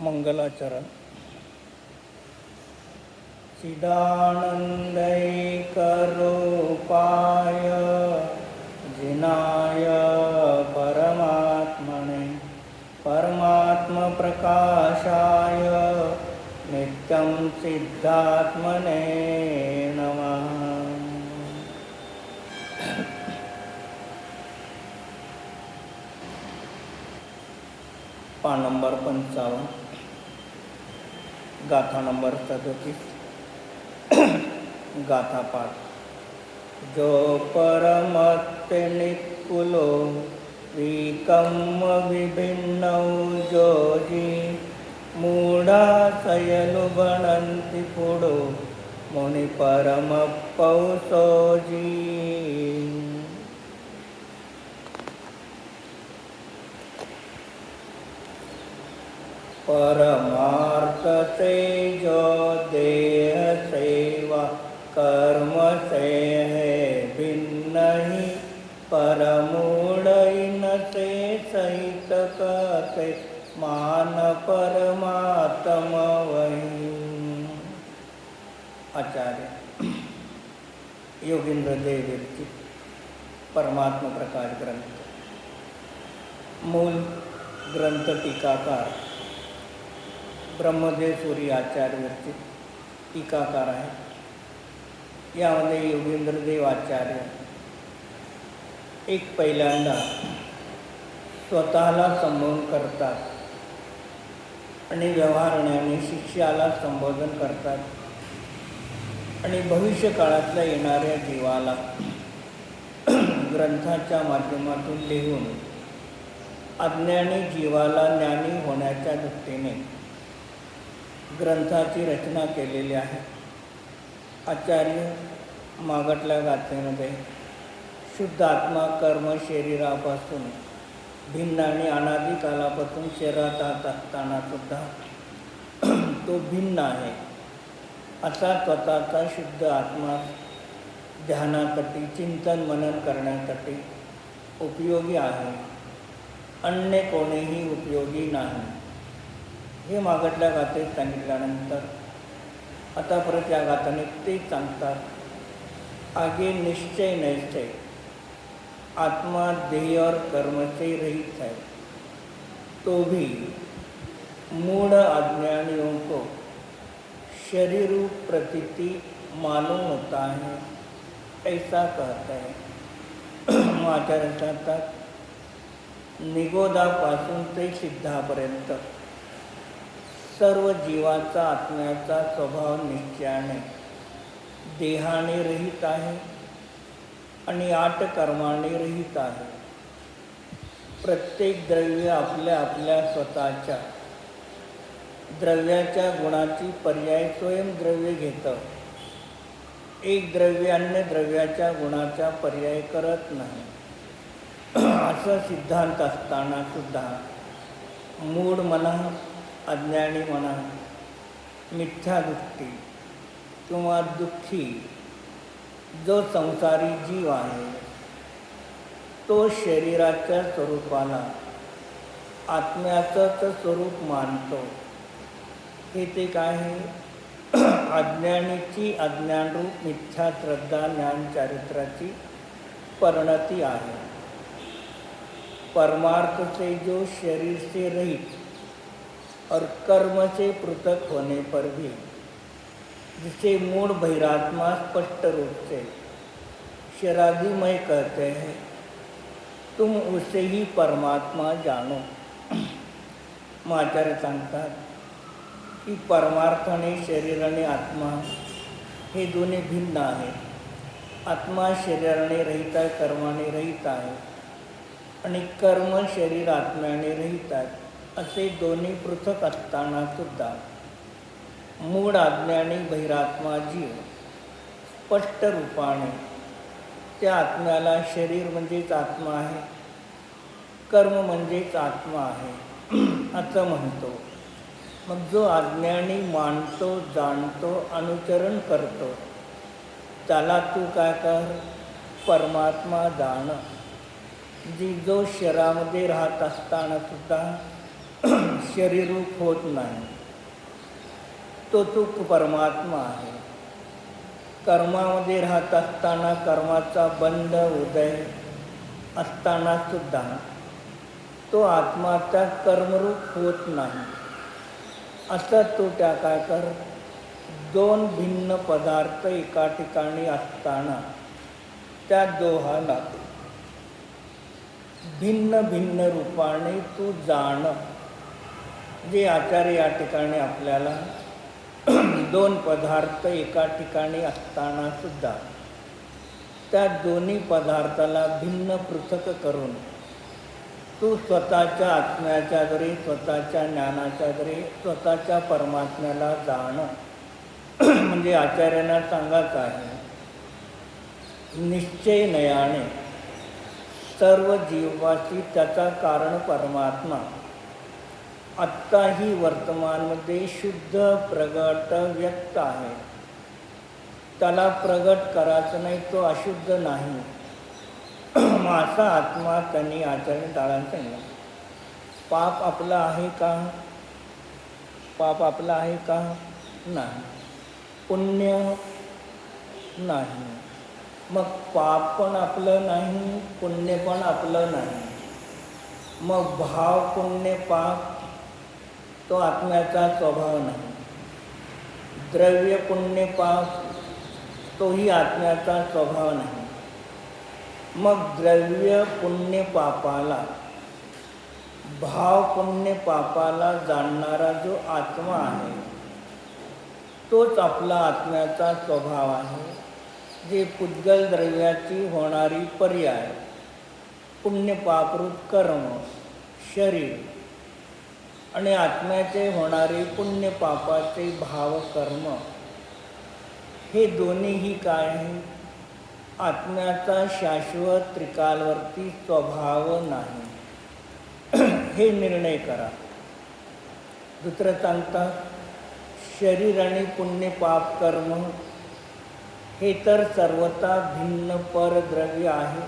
मंगलाचरण. चिदानंदैकरूपाय जिनाय परमात्मने परमात्मप्रकाशाय नित्यं सिद्धात्मने नमः. पान नंबर 55, गाथा नंबर 37. गाथा पाठ. जो परमत्ते निकुलो विकम्म विभिन्नौ जोजी मूढाशयलु बनन्ति पुडो मुनि परमपौसोजी. परमार्थ से जो देह सेवा कर्म से है भिन्न ही परमूढ़ इन से सहित कहते मान परमात्मा वही. आचार्य योगेंद्र देव विरचित परमात्म प्रकाश ग्रंथ. मूल ग्रंथ टीकाकार ब्रह्मदेव सूरी आचार्य विरचित टीकाकार आहे. यामध्ये योगेंद्रदेव आचार्य एक पहिल्यांदा स्वतःला संबोधन करतात आणि व्यवहारण्याने शिष्याला संबोधन करतात आणि भविष्य काळातल्या येणाऱ्या जीवाला ग्रंथाच्या माध्यमातून लिहून अज्ञानी जीवाला ज्ञानी होण्याच्या दृष्टीने ग्रंथाची रचना केलेली आहे. आचार्य मागटल्या गाथेमध्ये शुद्ध आत्मा कर्म शरीरापासून भिन्न आणि अनादी कालापासून शरीरात असताना सुद्धा तो भिन्न आहे असा स्वतःचा शुद्ध आत्मा ध्यानासाठी चिंतन मनन करण्यासाठी उपयोगी आहे, अन्य कोणीही उपयोगी नाही. हे मागटल्या गाथेत सांगितल्यानंतर आता परत या गाथाने ते सांगतात. आगे निश्चय नैसे आत्मा देह और कर्म से रहित है, तो भी मूढ़ अज्ञानियों को शरीर रूप प्रतीति मालूम होता है, ऐसा कहता है. आचार्य सांगतात निगोदापासून ते सिद्धापर्यंत सर्व जीवाचा आत्म्याचा स्वभाव निश्चयाने देहाने रहित आहे आणि 8 कर्माने रहित आहे. प्रत्येक द्रव्य आपल्या आपल्या स्वतःच्या द्रव्याच्या गुणाची पर्याय स्वयंद्रव्य घेतं. एक द्रव्य अन्य द्रव्याच्या गुणाचा पर्याय करत नाही. असं सिद्धांत असताना सुद्धा मूढ म्हणा, अज्ञानी म्हणा, मिथ्यादृष्टी किंवा दुःखी जो संसारी जीव आहे तो शरीराच्या स्वरूपाला आत्म्याचंच स्वरूप मानतो. हे ते काय आहे? अज्ञानीची अज्ञानरूप मिथ्या श्रद्धा ज्ञान चारित्राची परिणती आहे. परमार्थ से जो शरीर से रहित और कर्म से पृथक होने पर भी जिसे मूढ़ बहिरात्मा स्पष्ट रूप से शराधिमय कहते हैं, तुम उसे ही परमात्मा जानो. आचार्य सांगतात की परमार्थाने शरीर आणि आत्मा हे दोन्ही भिन्न आहेत. आत्मा शरीराने रहित आहे, कर्माने रहित आहे आणि कर्म शरीर आत्म्याने रहित आहेत. असे दोन्ही पृथक असताना सुद्धा मूढ अज्ञानी बहिरात्मा जीव स्पष्ट रूपाने त्या आत्म्याला शरीर म्हणजेच आत्मा आहे, कर्म म्हणजेच आत्मा आहे असं म्हणतो. मग जो अज्ञानी मानतो, जाणतो, अनुचरण करतो त्याला तू काय कर? परमात्मा जाण. जी जो शरीरामध्ये राहत असताना सुद्धा शरीरूप होत नाही. तो परमात्मा आहे. कर्मामध्ये राहत असताना कर्माचा बंध उदय असताना सुद्धा तो आत्मा त्या कर्मरूप होत नाही. असं तो त्या काय कर दोन भिन्न पदार्थ एका ठिकाणी असताना त्या दोहाला भिन्न भिन्न रूपाने तू जाण. जे आचार्य या ठिकाणी आपल्याला दोन पदार्थ एका ठिकाणी असताना सुद्धा त्या दोन्ही पदार्थाला भिन्न पृथक करून तू स्वतःच्या आत्म्याच्या द्वारे, स्वतःच्या ज्ञानाच्या द्वारे स्वतःच्या परमात्म्याला जाणं. म्हणजे आचार्यांना सांगायचं आहे, निश्चय नयाने सर्व जीवाची त्याचा कारण परमात्मा आत्ताही वर्तमानमध्ये शुद्ध प्रगट व्यक्त आहे. त्याला प्रगट करायचं नाही, तो अशुद्ध नाही. असा आत्मा त्यांनी आचार्य टाळायला सांगितलं. पाप आपलं आहे का? पाप आपलं आहे का? नाही. पुण्य नाही. मग पाप पण आपलं नाही, पुण्य पण आपलं नाही. मग भाव पुण्य पाप तो आत्म्याचा स्वभाव नाही. द्रव्य पुण्य पाप तोही आत्म्याचा स्वभाव नाही. मग द्रव्य पुण्य पापाला, भाव पुण्य पापाला जाणणारा जो आत्मा आहे तोच आपला आत्म्याचा स्वभाव आहे. जे पुद्गल द्रव्याची होणारी पर्याय, पुण्य पापरूप कर्म शरीर आणि आत्म्याचे होणारे पुण्य पापाचे भाव कर्म, हे दोन्हीही काय आहे? आत्म्याचा शाश्वत त्रिकालवर्ती स्वभाव नाही. हे निर्णय करा. दुसरं सांगतात, शरीर आणि पुण्य पाप कर्म हे तर सर्वता भिन्न परद्रव्य आहे.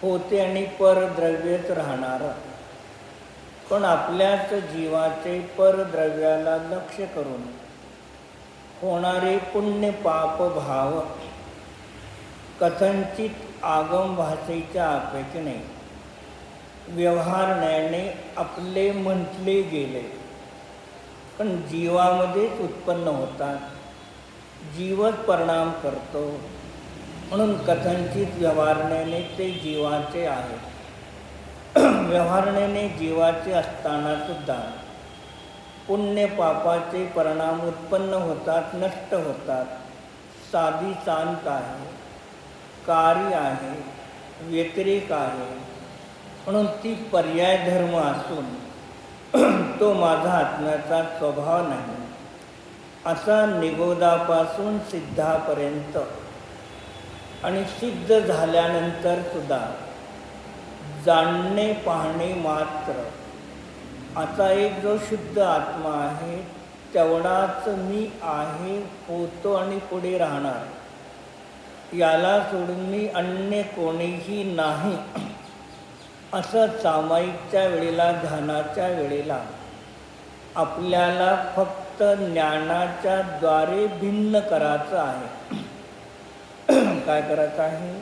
होते आणि परद्रव्यच राहणार. पण आपल्याच जीवाचे परद्रव्याला लक्ष्य करून होणारे पुण्य पाप भाव कथंचित आगम भाषेच्या अपेक्षेने व्यवहारण्याने आपले म्हटले गेले, पण जीवामध्येच उत्पन्न होतात. जीवच परिणाम करतो. म्हणून कथंचित व्यवहारण्याने ते जीवाचे आहे. व्यवहारण्याने जीवाचे असताना सुद्धा पुण्य पापाचे परिणाम उत्पन्न होतात, नष्ट होतात. साधी शांत आहे, कार्य आहे, व्यतिरेक आहे. म्हणून ती पर्याय धर्म असून तो माझा आत्म्याचा स्वभाव नाही. असा निगोदापासून सिद्धापर्यंत आणि सिद्ध झाल्यानंतर सुद्धा जाणणे पाहणे मात्र असा एक जो शुद्ध आत्मा आहे तेवढाच मी आहे, होतो आणि पुढे राहणार. याला सोडून मी अन्य कोणीही नाही. असं सामायिकच्या वेळेला, ध्यानाच्या वेळेला आपल्याला फक्त ज्ञानाच्या द्वारे भिन्न करायचं आहे. काय करायचं आहे?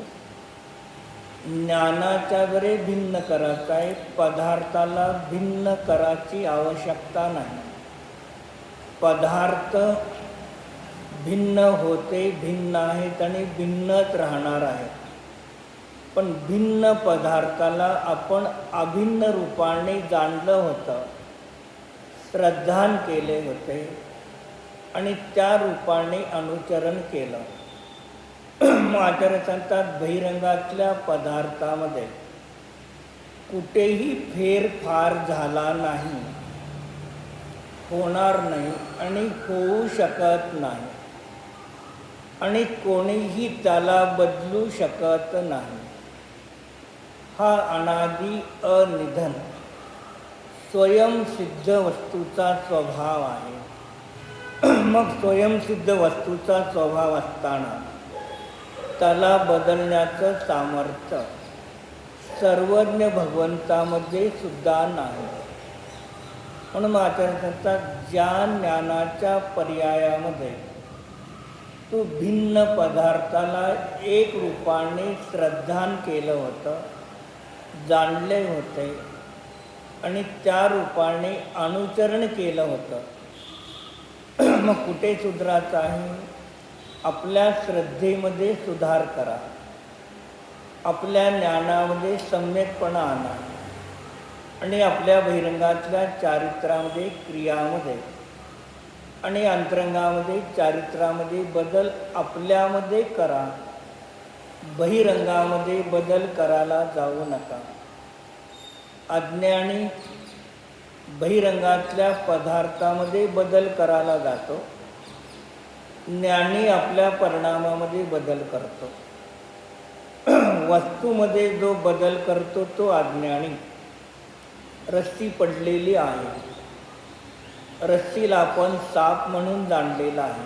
ज्ञानाच्या द्वारे भिन्न करायचं आहे. पदार्थाला भिन्न करायची आवश्यकता नाही. पदार्थ भिन्न होते, भिन्न आहेत आणि भिन्नच राहणार आहे. पण भिन्न पदार्थाला आपण अभिन्न रूपाने जाणलं होतं, श्रद्धान केले होते आणि त्या रूपाने अनुचरण केलं. आचार्य सांगतात, बहिरंगातल्या पदार्थामध्ये कुठेही फेरफार झाला नाही, होणार नाही आणि होऊ शकत नाही आणि कोणीही त्याला बदलू शकत नाही. हा अनादि अनिधन स्वयंसिद्ध वस्तूचा स्वभाव आहे. मग स्वयंसिद्ध वस्तूचा स्वभाव असताना त्याला बदलण्याचं सामर्थ्य सर्वज्ञ भगवंतामध्ये सुद्धा नाही. म्हणून आचार्य सांगतात, ज्या ज्ञानाच्या पर्यायामध्ये तू भिन्न पदार्थाला एक रूपाने श्रद्धान केलं होतं, जाणले होते आणि त्या रूपाने अनुचरण केलं होतं, मग कुठे सुधारायचं आहे? आपल्या श्रद्धेमध्ये सुधार करा, आपल्या ज्ञानामध्ये सम्यकपणा आणा आणि आपल्या बहिरंगातल्या चारित्र्यामध्ये, क्रियामध्ये आणि अंतरंगामध्ये, चारित्र्यामध्ये बदल आपल्यामध्ये करा. बहिरंगामध्ये बदल करायला जाऊ नका. अज्ञानी बहिरंगातल्या पदार्थामध्ये बदल करायला जातो, ज्ञानी आपल्या परिणामामध्ये बदल करतो. वस्तूमध्ये जो बदल करतो तो अज्ञानी. रस्सी पडलेली आहे, रस्सीला आपण साप म्हणून जाणलेला आहे.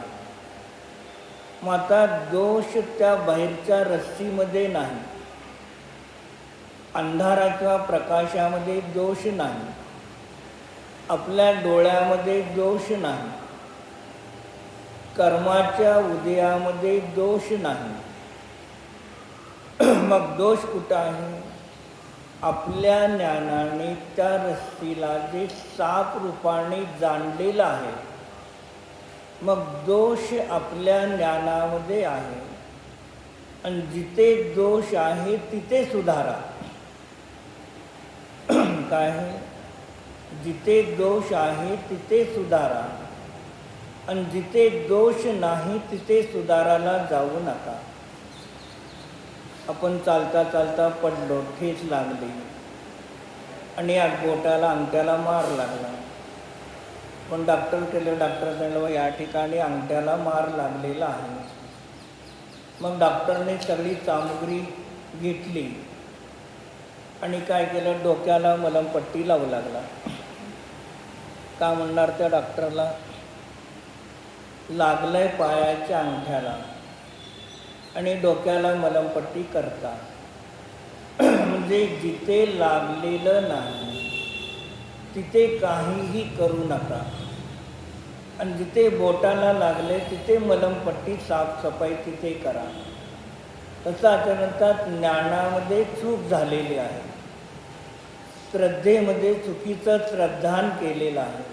मग आता दोष त्या बाहेरच्या रस्सीमध्ये नाही, अंधारा किंवा प्रकाशामध्ये दोष नाही, आपल्या डोळ्यामध्ये दोष नाही, कर्माच्या उदयामध्ये दोष नाही. मग दोष कुठं आहे? आपल्या ज्ञानाने त्या रस्सीला जे साप रूपाने जाणलेलं आहे, मग दोष आपल्या ज्ञानामध्ये आहे. आणि जिथे दोष आहे तिथे सुधारा. काय आहे? जिथे दोष आहे तिथे सुधारा आणि जिथे दोष नाही तिथे सुधारायला जाऊ नका. आपण चालता चालता पडलो, ठेच लागली आणि या बोटाला, अंगठ्याला मार लागला. पण डॉक्टर सांगितलं या ठिकाणी अंगठ्याला मार लागलेला आहे. मग डॉक्टरने सगळी सामुग्री घेतली आणि काय केलं? डोक्याला मलमपट्टी लावू लागला. का म्हणणार त्या डॉक्टरला? लागलंय पायाच्या अंगठ्याला आणि डोक्याला मलमपट्टी करता. म्हणजे जिथे लागलेलं नाही तिथे काहीही करू नका आणि जिथे बोटाला लागले तिथे मलमपट्टी, साफसफाई तिथे करा. तसं आचरणात ज्ञानामध्ये चूक झालेली आहे, श्रद्धेमध्ये चुकीचं श्रद्धान केलेलं आहे,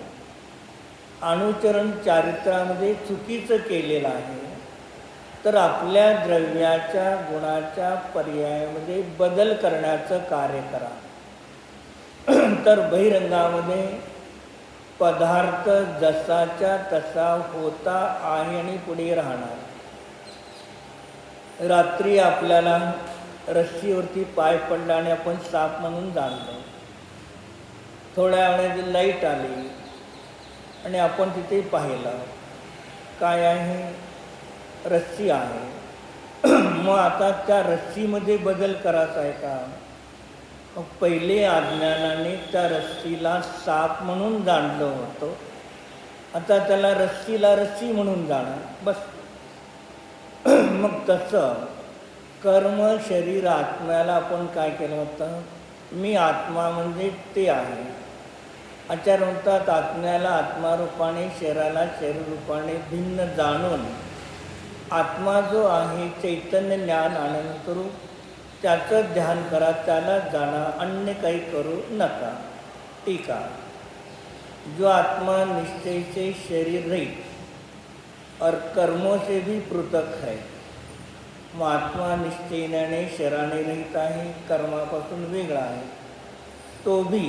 अनुचरण चारित्र्यामध्ये चुकीचं केलेलं आहे. तर आपल्या द्रव्याच्या, गुणाच्या पर्यायामध्ये बदल करण्याचं कार्य करा. तर बहिरंगामध्ये पदार्थ जसाच्या तसा होता आहे आणि पुढे राहणार. रात्री आपल्याला रस्सीवरती पाय पडला आणि आपण साप म्हणून जाणलो. थोड्या वेळाने लाईट आली आणि आपण तिथे पाहिलं, काय आहे? रस्सी आहे. मग आता त्या रस्सीमध्ये बदल करायचा आहे का? मग पहिले अज्ञानाने त्या रस्सीला साप म्हणून जाणलं होतं, आता त्याला रस्सीला रस्सी म्हणून जाणं बस. मग तसं कर्म, शरीर, आत्म्याला आपण काय केलं होतं? मी आत्मा म्हणजे ते आहे. आचार्य म्हणतात, आत्म्याला आत्मारूपाने, शरीराला शरीररूपाने भिन्न जाणून आत्मा जो आहे चैतन्य, ज्ञान, आनंद स्वरूप, त्याचं ध्यान करा, त्याला जाणा, अन्य काही करू नका. टीका. जो आत्मा निश्चय से शरीर रहित और कर्मों से भी पृथक है. मग आत्मा निश्चयाने शरीराने रहित आहे, कर्मापासून वेगळा आहे. तो भी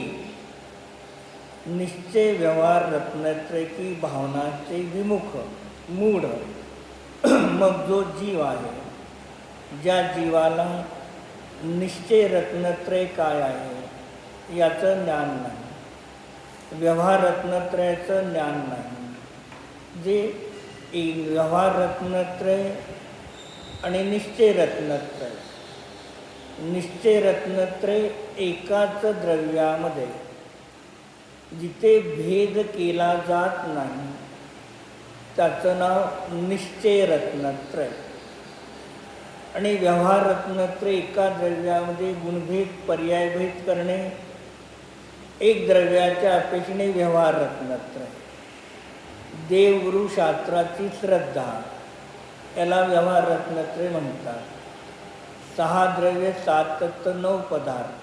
निश्चय, व्यवहार, रत्नत्रय की भावनाचे विमुख, मूढ. मग जो जीव आहे, ज्या जीवाला निश्चय, रत्नत्रय काय आहे याचं ज्ञान नाही, व्यवहार रत्नत्रयाचं ज्ञान नाही. जे व्यवहार रत्नत्रय आणि निश्चय रत्नत्रय, निश्चय रत्नत्रय एकाच द्रव्यामध्ये जिथे भेद केला जात नाही त्याचं नाव निश्चय रत्नत्रय. आणि व्यवहार रत्नत्रय एका द्रव्यामध्ये गुणभेद, पर्यायभेद करणे, एक द्रव्याच्या अपेक्षेने व्यवहार रत्नत्रय, देवगुरुशास्त्राची श्रद्धा, याला व्यवहार रत्नत्रय म्हणतात. 6 द्रव्य 7 तत्व 9 पदार्थ,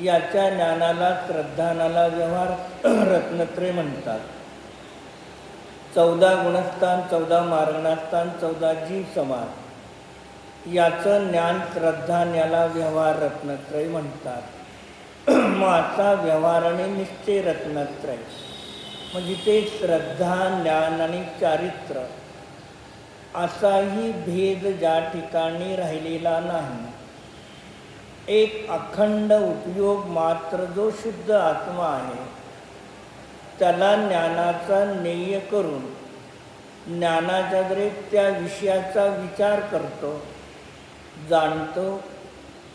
याच्या ज्ञानाला श्रद्धानाला व्यवहार रत्नत्रय म्हणतात. 14 गुणस्थान, 14 मार्गणास्थान, 14 जीव समास, याचं ज्ञान श्रद्धान, याला व्यवहार रत्नत्रय म्हणतात. मग असा व्यवहार आणि निश्चय रत्नत्रय, म्हणजे ते श्रद्धा, ज्ञान आणि चारित्र्य असाही भेद ज्या ठिकाणी राहिलेला नाही. एक अखंड उपयोग मात्र जो शुद्ध आत्मा आहे, त्याला ज्ञानाचा नेय करून ज्ञानाच्या द्वारे त्या विषयाचा विचार करतो, जाणतो.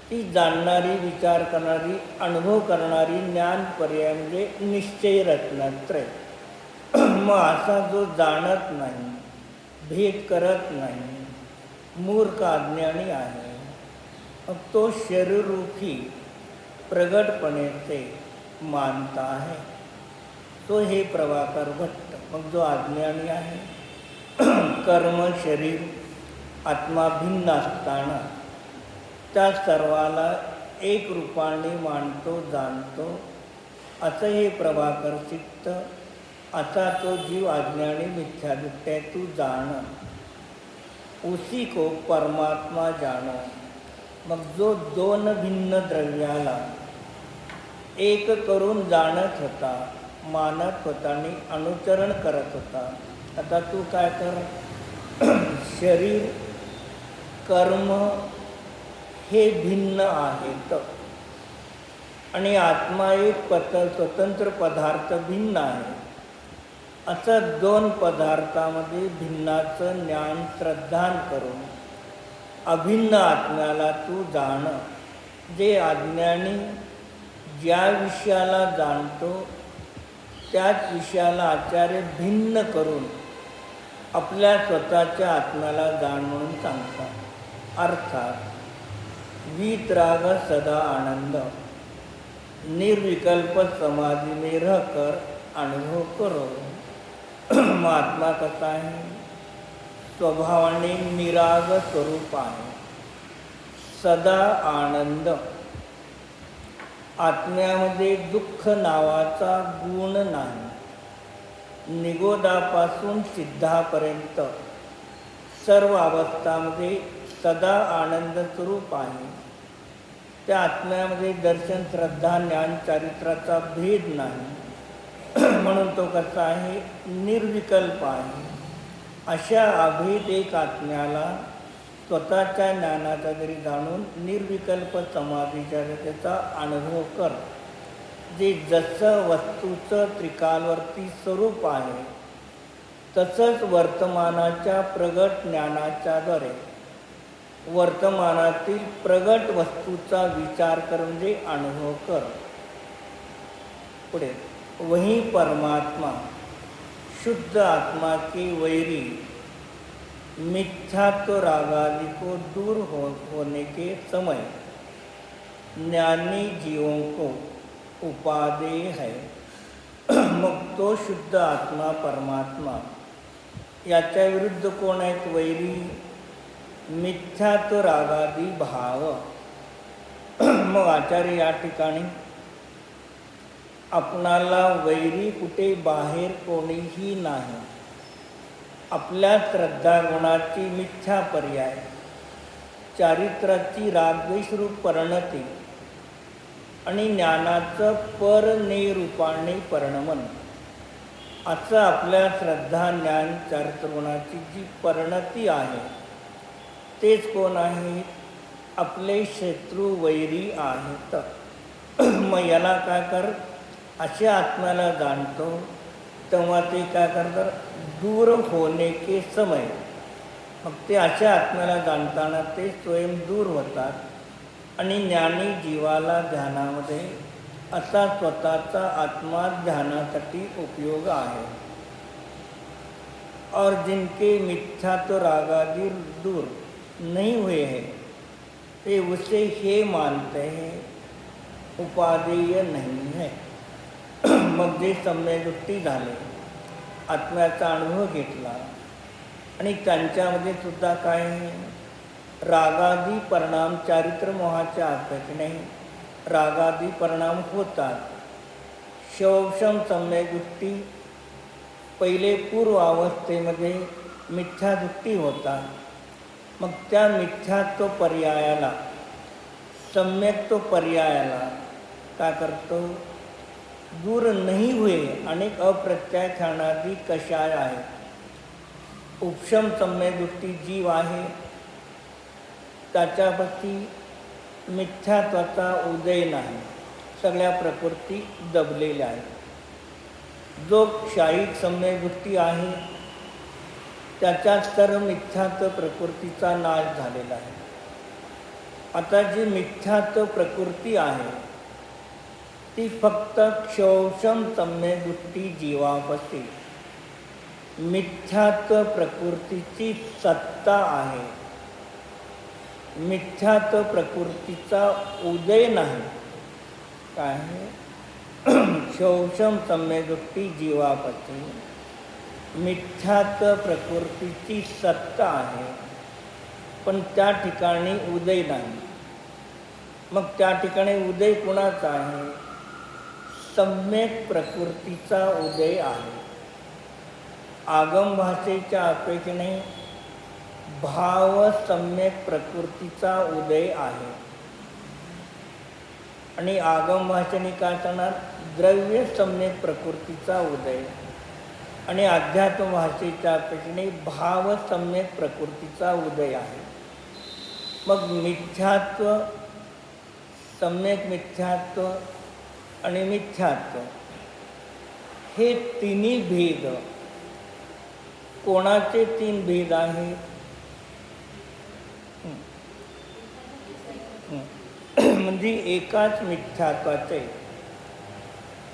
ती जाणणारी, विचार करणारी, अनुभव करणारी ज्ञान पर्याय म्हणजे निश्चय रत्नत्रय. मग असा जो जाणत नाही, भेद करत नाही, मूर्ख अज्ञानी आहे, मग तो शरीररूपी प्रगटपणेचे मानता आहे, तो हे प्रभाकर भट्ट. मग जो अज्ञानी आहे, कर्म, शरीर, आत्मा भिन्न असताना त्या सर्वाला एक रूपाने मानतो, जाणतो, असं हे प्रभाकर चित्त. असा तो जीव अज्ञानी मिथ्या दृष्टि तू जाण, उसी को परमात्मा जानो. मग जो 2 भिन्न द्रव्याला एक करून जाणत होता, मानत होता आणि अनुचरण करत होता, आता तू काय कर, शरीर, कर्म हे भिन्न आहेत आणि आत्मा एक स्वतंत्र पदार्थ भिन्न आहे. असं 2 पदार्थामध्ये भिन्नाचं ज्ञान श्रद्धान करून अभिन्न आत्म्याला तू जाण. जे अज्ञानी ज्या विषयाला जाणतो त्याच विषयाला आचार्य भिन्न करून आपल्या स्वतःच्या आत्म्याला जाण म्हणून सांगतात. अर्थात वीतराग सदा आनंद, निर्विकल्प समाधी में रहकर अनुभव करो. महात्मा कसा आहे, स्वभावाने निराग स्वरूप आहे, सदा आनंद. आत्म्यामध्ये दुःख नावाचा गुण नाही. निगोदापासून सिद्धापर्यंत सर्व अवस्थामध्ये सदा आनंद स्वरूप आहे. त्या आत्म्यामध्ये दर्शन, श्रद्धा, ज्ञान, चारित्राचा भेद नाही. म्हणून तो कसा आहे, निर्विकल्प आहे. अशा अभेद एक आत्म्याला स्वतःच्या ज्ञानाचा जरी जाणून निर्विकल्प समाधीच्या त्याचा अनुभव कर. जे जसं वस्तूचं त्रिकालवर्ती स्वरूप आहे, तसंच वर्तमानाच्या प्रगट ज्ञानाच्या द्वारे वर्तमानातील प्रगट वस्तूचा विचार कर, म्हणजे अनुभव कर. पुढे, वही परमात्मा शुद्ध आत्मा के वैरी मिथ्यात्व रागादि को दूर होने के समय ज्ञानी जीवों को उपादेय है. मग तो शुद्ध आत्मा परमात्मा, याच्या विरुद्ध कोण आहेत, वैरी, मिथ्यात्व रागादी भाव. मग आचार्य या ठिकाणी आपणाला वैरी कुठे बाहेर कोणीही नाही. आपल्या श्रद्धा गुणाची मिथ्या पर्याय, चारित्राची रागद्वेषरूप परिणती आणि ज्ञानाचं परनिरूपाने परिणमन, असं आपल्या श्रद्धा, ज्ञान, चारित्र गुणाची जी परिणती आहे, तेच कोण आहे, आपले शत्रू वैरी आहेत. मग याला काय कर, अशा आत्म्याला जाणतो तेव्हा ते काय करतात, दूर होणे के समय. मग ते अशा आत्म्याला जाणताना ते स्वयं दूर होतात आणि ज्ञानी जीवाला ध्यानामध्ये असा स्वतःचा आत्मा ध्यानासाठी उपयोग आहे. और जिनके मिथ्यात्व रागादि दूर नहीं हुए हैं, वे उसे हे मानते हैं उपादेय नाही है. मग जे सम्यक झाले, आत्म्याचा अनुभव घेतला आणि त्यांच्यामध्ये सुद्धा काय रागादी परिणाम, चारित्र मोहाच्या अपेक्षेने रागादी परिणाम होतात. शौशम सम्यक पहिले पूर्व अवस्थेमध्ये मिथ्यादृष्टी होतात. मग त्या मिथ्यात्व पर्यायाला, सम्यक्त्व पर्यायाला काय करतो, दूर नहीं हुए अनेक अप्रत्याख्यानादी कषाय आहे. उपशम सम्यक जीव आहे, त्याच्यापती मिथ्यात्वाचा उदय नाही, सगळ्या प्रकृती दबलेल्या आहेत. जो क्षायिक सम्यक आहे, त्याच्या सर्व मिथ्यात्व प्रकृतीचा नाश झालेला आहे. आता जी मिथ्यात्व प्रकृती आहे ती फक्त क्षौषम सम्यक जीवापती मिथ्यात्व प्रकृतीची सत्ता आहे, मिथ्यात्व प्रकृतीचा उदय नाही. काय क्षौषम सम्यक जीवापती मिथ्यात्व प्रकृतीची सत्ता आहे, पण त्या ठिकाणी उदय नाही. मग त्या ठिकाणी उदय कुणाचा आहे, सम्यक प्रकृतीचा उदय आहे. आगम भाषेच्या अपेक्षेने भाव सम्यक प्रकृतीचा उदय आहे. आणि आगम भाषेने काय करणार, द्रव्य सम्यक प्रकृतीचा उदय. आणि अध्यात्म भाषेच्या अपेक्षेने भाव सम्यक प्रकृतीचा उदय आहे. मग मिथ्यात्व, सम्यक मिथ्यात्व आणि मिथ्यात्व हे तिन्ही भेद कोणाचे तीन भेद आहेत, म्हणजे एकाच मिथ्यात्वाचे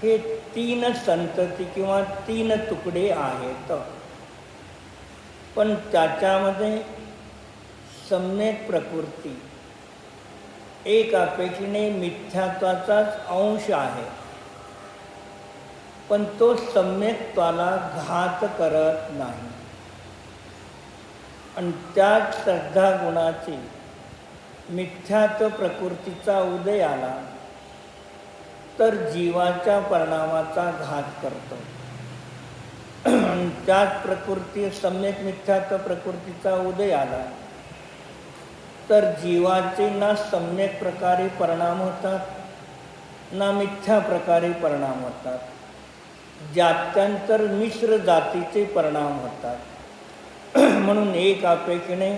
हे तीन संतती किंवा तीन तुकडे आहेत. पण त्याच्यामध्ये सम्यक प्रकृती एक अपेक्षेने मिथ्यात्वाचाच अंश आहे, पण तो सम्यक्त्वाला घात करत नाही. आणि त्याच श्रद्धा गुणाची मिथ्यात्व प्रकृतीचा उदय आला तर जीवाच्या परिणामाचा घात करतो. त्याच प्रकृती सम्यक मिथ्यात्व प्रकृतीचा उदय आला तर जीवाचे ना सम्यक प्रकारे परिणाम होतात, ना मिथ्या प्रकारे परिणाम होतात. जात्यांतर मिश्र जातीचे परिणाम होतात. म्हणून एक अपेक्षेने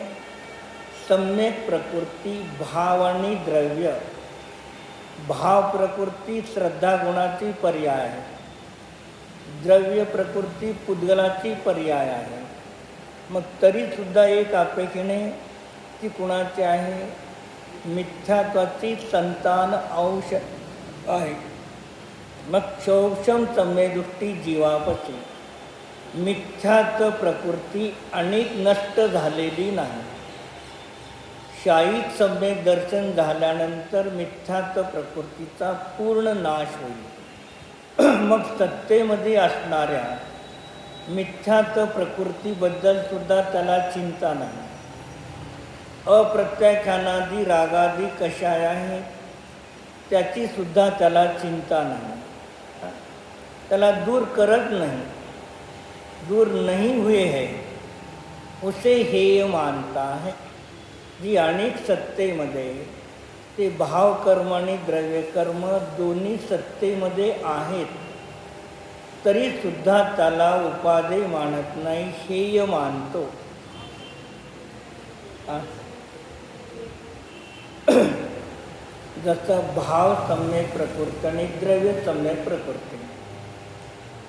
सम्यक प्रकृती भाव आणि द्रव्य, भाव प्रकृती श्रद्धा गुणाची पर्याय आहे, द्रव्य प्रकृती पुद्गलाची पर्याय आहे. मग तरीसुद्धा एक अपेक्षेने ती कुणाची आहे, मिथ्यात्वाची संतान अंश आहे. मग क्षौषम सम्यक जीवापची मिथ्यात्व प्रकृती अनेक नष्ट झालेली नाही. शाहीत सम्यक दर्शन झाल्यानंतर मिथ्यात्व प्रकृतीचा पूर्ण नाश होईल. मग सत्तेमध्ये असणाऱ्या मिथ्यात्व प्रकृतीबद्दल सुद्धा त्याला चिंता नाही. अप्रत्याख्यानादी रागादी कशाय आहे त्याची सुद्धा त्याला चिंता नाही. त्याला दूर करत नाही. दूर नहीं हुए है उसे हेय मानता है. जी अनेक सत्तेमध्ये ते भावकर्म आणि द्रव्यकर्म दोन्ही सत्तेमध्ये आहेत तरीसुद्धा त्याला उपादेय मानत नाही, हेय मानतो. जसं भाव सम्यक प्रकृती आणि द्रव्य सम्यक प्रकृती.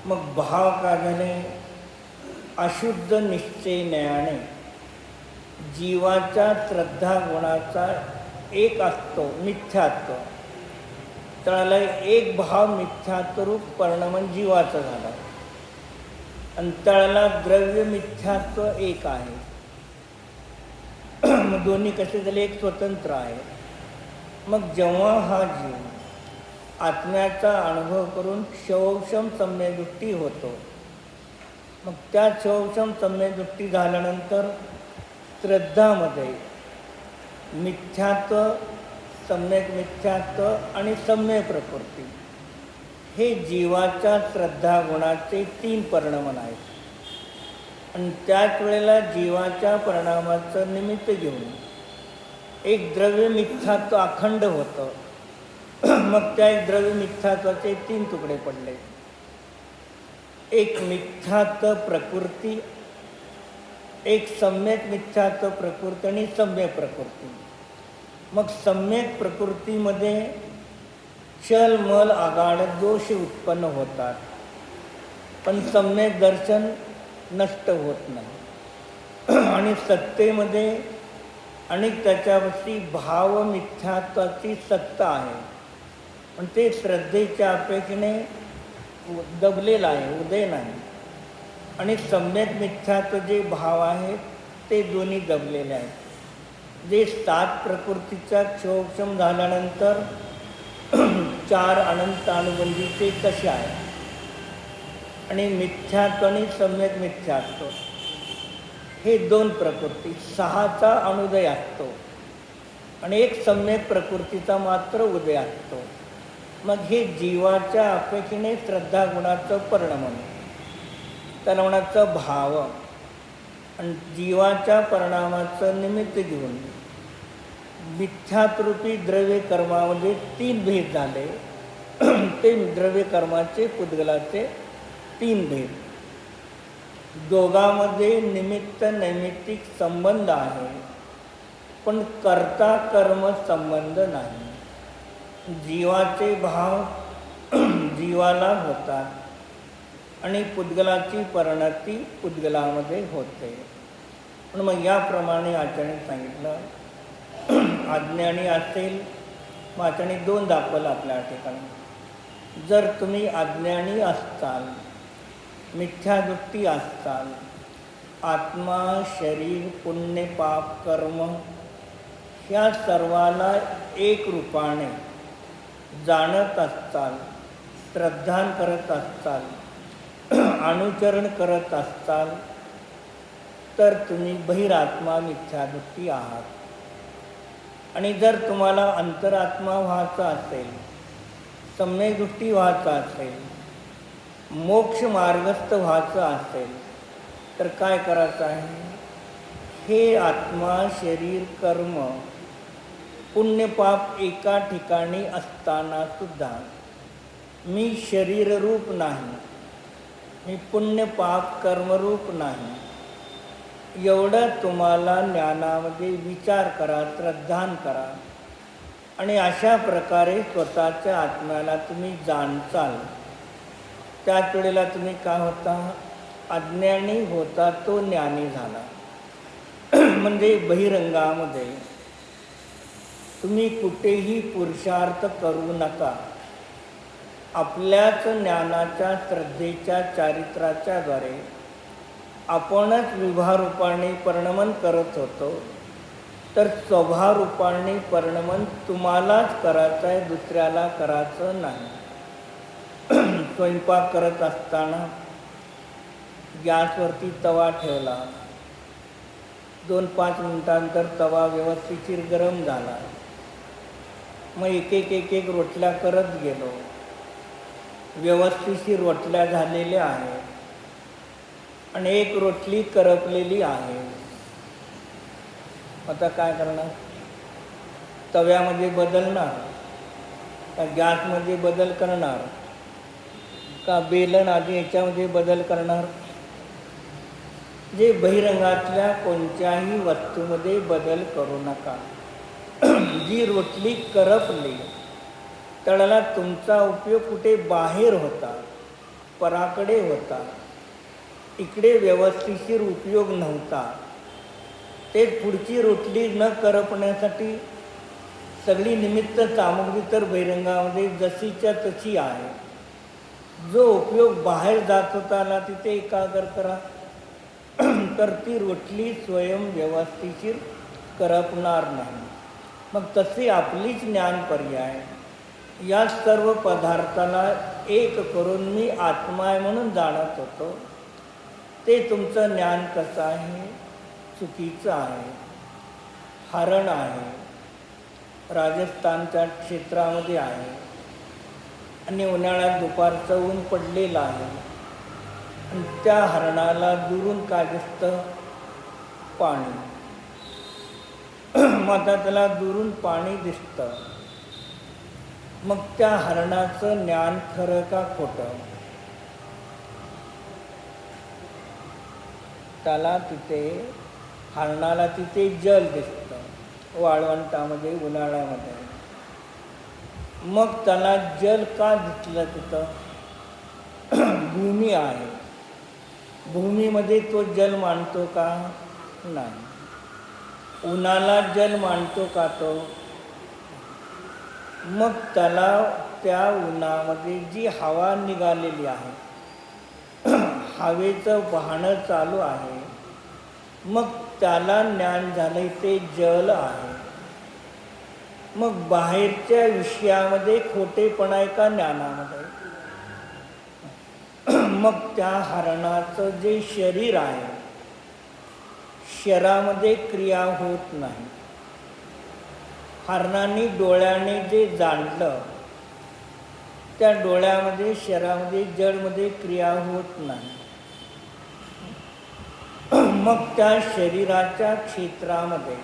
मग भाव का झाले, अशुद्ध निश्चयाने जीवाच्या श्रद्धा गुणाचा एक असतो मिथ्यात्व. त्याला एक भाव मिथ्यात्वरूप परिणाम जीवाचा झाला आणि त्याला द्रव्य मिथ्यात्व एक आहे. मग दोन्ही कसे झाले, एक स्वतंत्र आहे. मग जेव्हा हा जीव आत्म्याचा अनुभव करून क्षौक्षम सम्यदृष्टी होतो. मग त्या क्षौक्षम सम्यदृष्टी झाल्यानंतर श्रद्धामध्ये मिथ्यात्व, सम्यक मिथ्यात्व आणि सम्य प्रकृती हे जीवाच्या श्रद्धा गुणाचे 3 परिणाम आहेत. आणि त्याच वेळेला जीवाच्या परिणामाचं निमित्त घेऊन एक द्रव्य मिथ्यात्व अखंड होतं. मग त्या एक द्रव्य मिथ्यात्वाचे 3 तुकडे पडले. एक मिथ्यात्व प्रकृती, एक सम्यक मिथ्यात्व प्रकृती आणि सम्यक प्रकृती. मग सम्यक प्रकृतीमध्ये चल मल आगाड दोष उत्पन्न होतात, पण सम्यक दर्शन नष्ट होत नाही. आणि सत्तेमध्ये आणि त्याच्यावरती भाव मिथ्यात्वाची सत्ता आहे, पण ते श्रद्धेच्या अपेक्षेने दबलेलं आहे, उदय नाही. आणि सम्यक मिथ्यात्व जे भाव आहेत ते दोन्ही दबलेले आहेत. जे 7 प्रकृतीचा क्षोभक्षम झाल्यानंतर 4 अनंत अनुबंधीचे कसे आहे. आणि मिथ्यात्व आणि सम्यक मिथ्यात्व हे 2 प्रकृती, 6चा अनुदय असतो आणि एक सम्यक प्रकृतीचा मात्र उदय असतो. मग हे जीवाच्या अपेक्षेने श्रद्धा गुणाचं परिणाम, त्याला म्हणायचं भाव. आणि जीवाच्या परिणामाचं निमित्त घेऊन मिथ्यात्रूपी द्रव्य कर्मामध्ये 3 भेद झाले. ते द्रव्य कर्माचे पुद्गलाचे 3 भेद. दोघांमध्ये निमित्त नैमित्तिक संबंध आहे, पण कर्ता कर्म संबंध नाही. जीवाचे भाव जीवाला होतात आणि पुद्गलाची परिणती पुद्गलामध्ये होते. पण मग याप्रमाणे आचार्याने सांगितलं, अज्ञानी असेल, मग आचार्याने 2 दाखवलं आपल्या ठिकाणी. जर तुम्ही अज्ञानी असताल, मिथ्यादृष्टी असताल, आत्मा शरीर पुण्य पाप कर्म ह्या सर्वाला एक रूपाने जाणत असताल, श्रद्धान करत असताल, अनुचरण करत असताल, तर तुम्ही बहिरात्मा मिथ्यादृष्टी आहात. आणि जर तुम्हाला अंतरात्मा व्हायचा असेल, सम्यकदृष्टी व्हायचा असेल, मोक्ष मार्गस्थ व्हायचं असेल, तर काय करायचं आहे. हे आत्मा शरीर कर्म पुण्यपाप एका ठिकाणी असताना सुद्धा मी शरीररूप नाही, मी पुण्यपाप कर्मरूप नाही, एवढं तुम्हाला ज्ञानामध्ये विचार करा, श्रद्धान करा. आणि अशा प्रकारे स्वतःच्या आत्म्याला तुम्ही जाणचाल. त्याच वेळेला तुम्ही काय होता, अज्ञानी होता तो ज्ञानी झाला. म्हणजे बहिरंगामध्ये तुम्ही कुठेही पुरुषार्थ करू नका. आपल्याच ज्ञानाच्या श्रद्धेच्या चारित्राच्या द्वारे आपणच विभारूपाने परिणमन करत होतो, तर स्वभावरूपाने परिणमन तुम्हालाच करायचं आहे, दुसऱ्याला करायचं नाही. स्वयंपाक करत असताना गॅसवरती तवा ठेवला, 2-5 मिनिटांतर तवा व्यवस्थित गरम झाला. मग एक रोटल्या करत गेलो, व्यवस्थित रोटल्या झालेल्या आहेत आणि एक रोटली करपलेली आहे. आता काय करणार. तव्यामध्ये बदलणार का गॅसमध्ये बदल करणार का बेलन आधी याच्यामध्ये बदल करणार. जे बहिरंगातल्या कोणत्याही वस्तूमध्ये बदल करू नका. जी रोटली करपली त्याला तुमचा उपयोग कुठे बाहेर होता, पराकडे होता, इकडे व्यवस्थिशीर उपयोग नव्हता. ते पुढची रोटली न करपण्यासाठी सगळी निमित्त सामग्री तर बहिरंगामध्ये जशीच्या तशी आहे. जो उपयोग बाहेर जात होता ना तिथे एकाग्र करा, तर ती रोटली स्वयं व्यवस्थिशीर करपणार नाही. मग तसे आपलीच ज्ञान पर्याय या सर्व पदार्थाला एक करून मी आत्मा आहे म्हणून जाणत होतो, ते तुमचं ज्ञान कसं आहे? चुकीचं आहे. हरण आहे, राजस्थानच्या क्षेत्रामध्ये आहे आणि उन्हाळ्यात दुपारचं ऊन पडलेलं आहे आणि त्या हरणाला दुरून काय दिसतं? पाणी. मग आता त्याला दुरून पाणी दिसतं, मग त्या हरणाचं ज्ञान खरं का खोटं? त्याला तिथे हरणाला तिथे जल दिसतं वाळवंटामध्ये, उन्हाळ्यामध्ये. मग त्याला जल का दिसलं तिथं? भूमी आहे, भूमीमध्ये तो जल मानतो का? नाही. उन्हाला जल मानतो का तो? मग त्याला त्या उन्हामध्ये जी हवा निघालेली आहे, हवेचं वाहनं चालू आहे, मग त्याला ज्ञान झालं ते जल आहे. मग बाहेरच्या विषयामध्ये खोटेपणा आहे का ज्ञानामध्ये? मग त्या हरणाचं जे शरीर आहे, शरीरामध्ये क्रिया होत नाही. हरणाने डोळ्याने जे जाणलं, त्या डोळ्यामध्ये शरीरामध्ये जडमध्ये क्रिया होत नाही. मग त्या शरीराच्या क्षेत्रामध्ये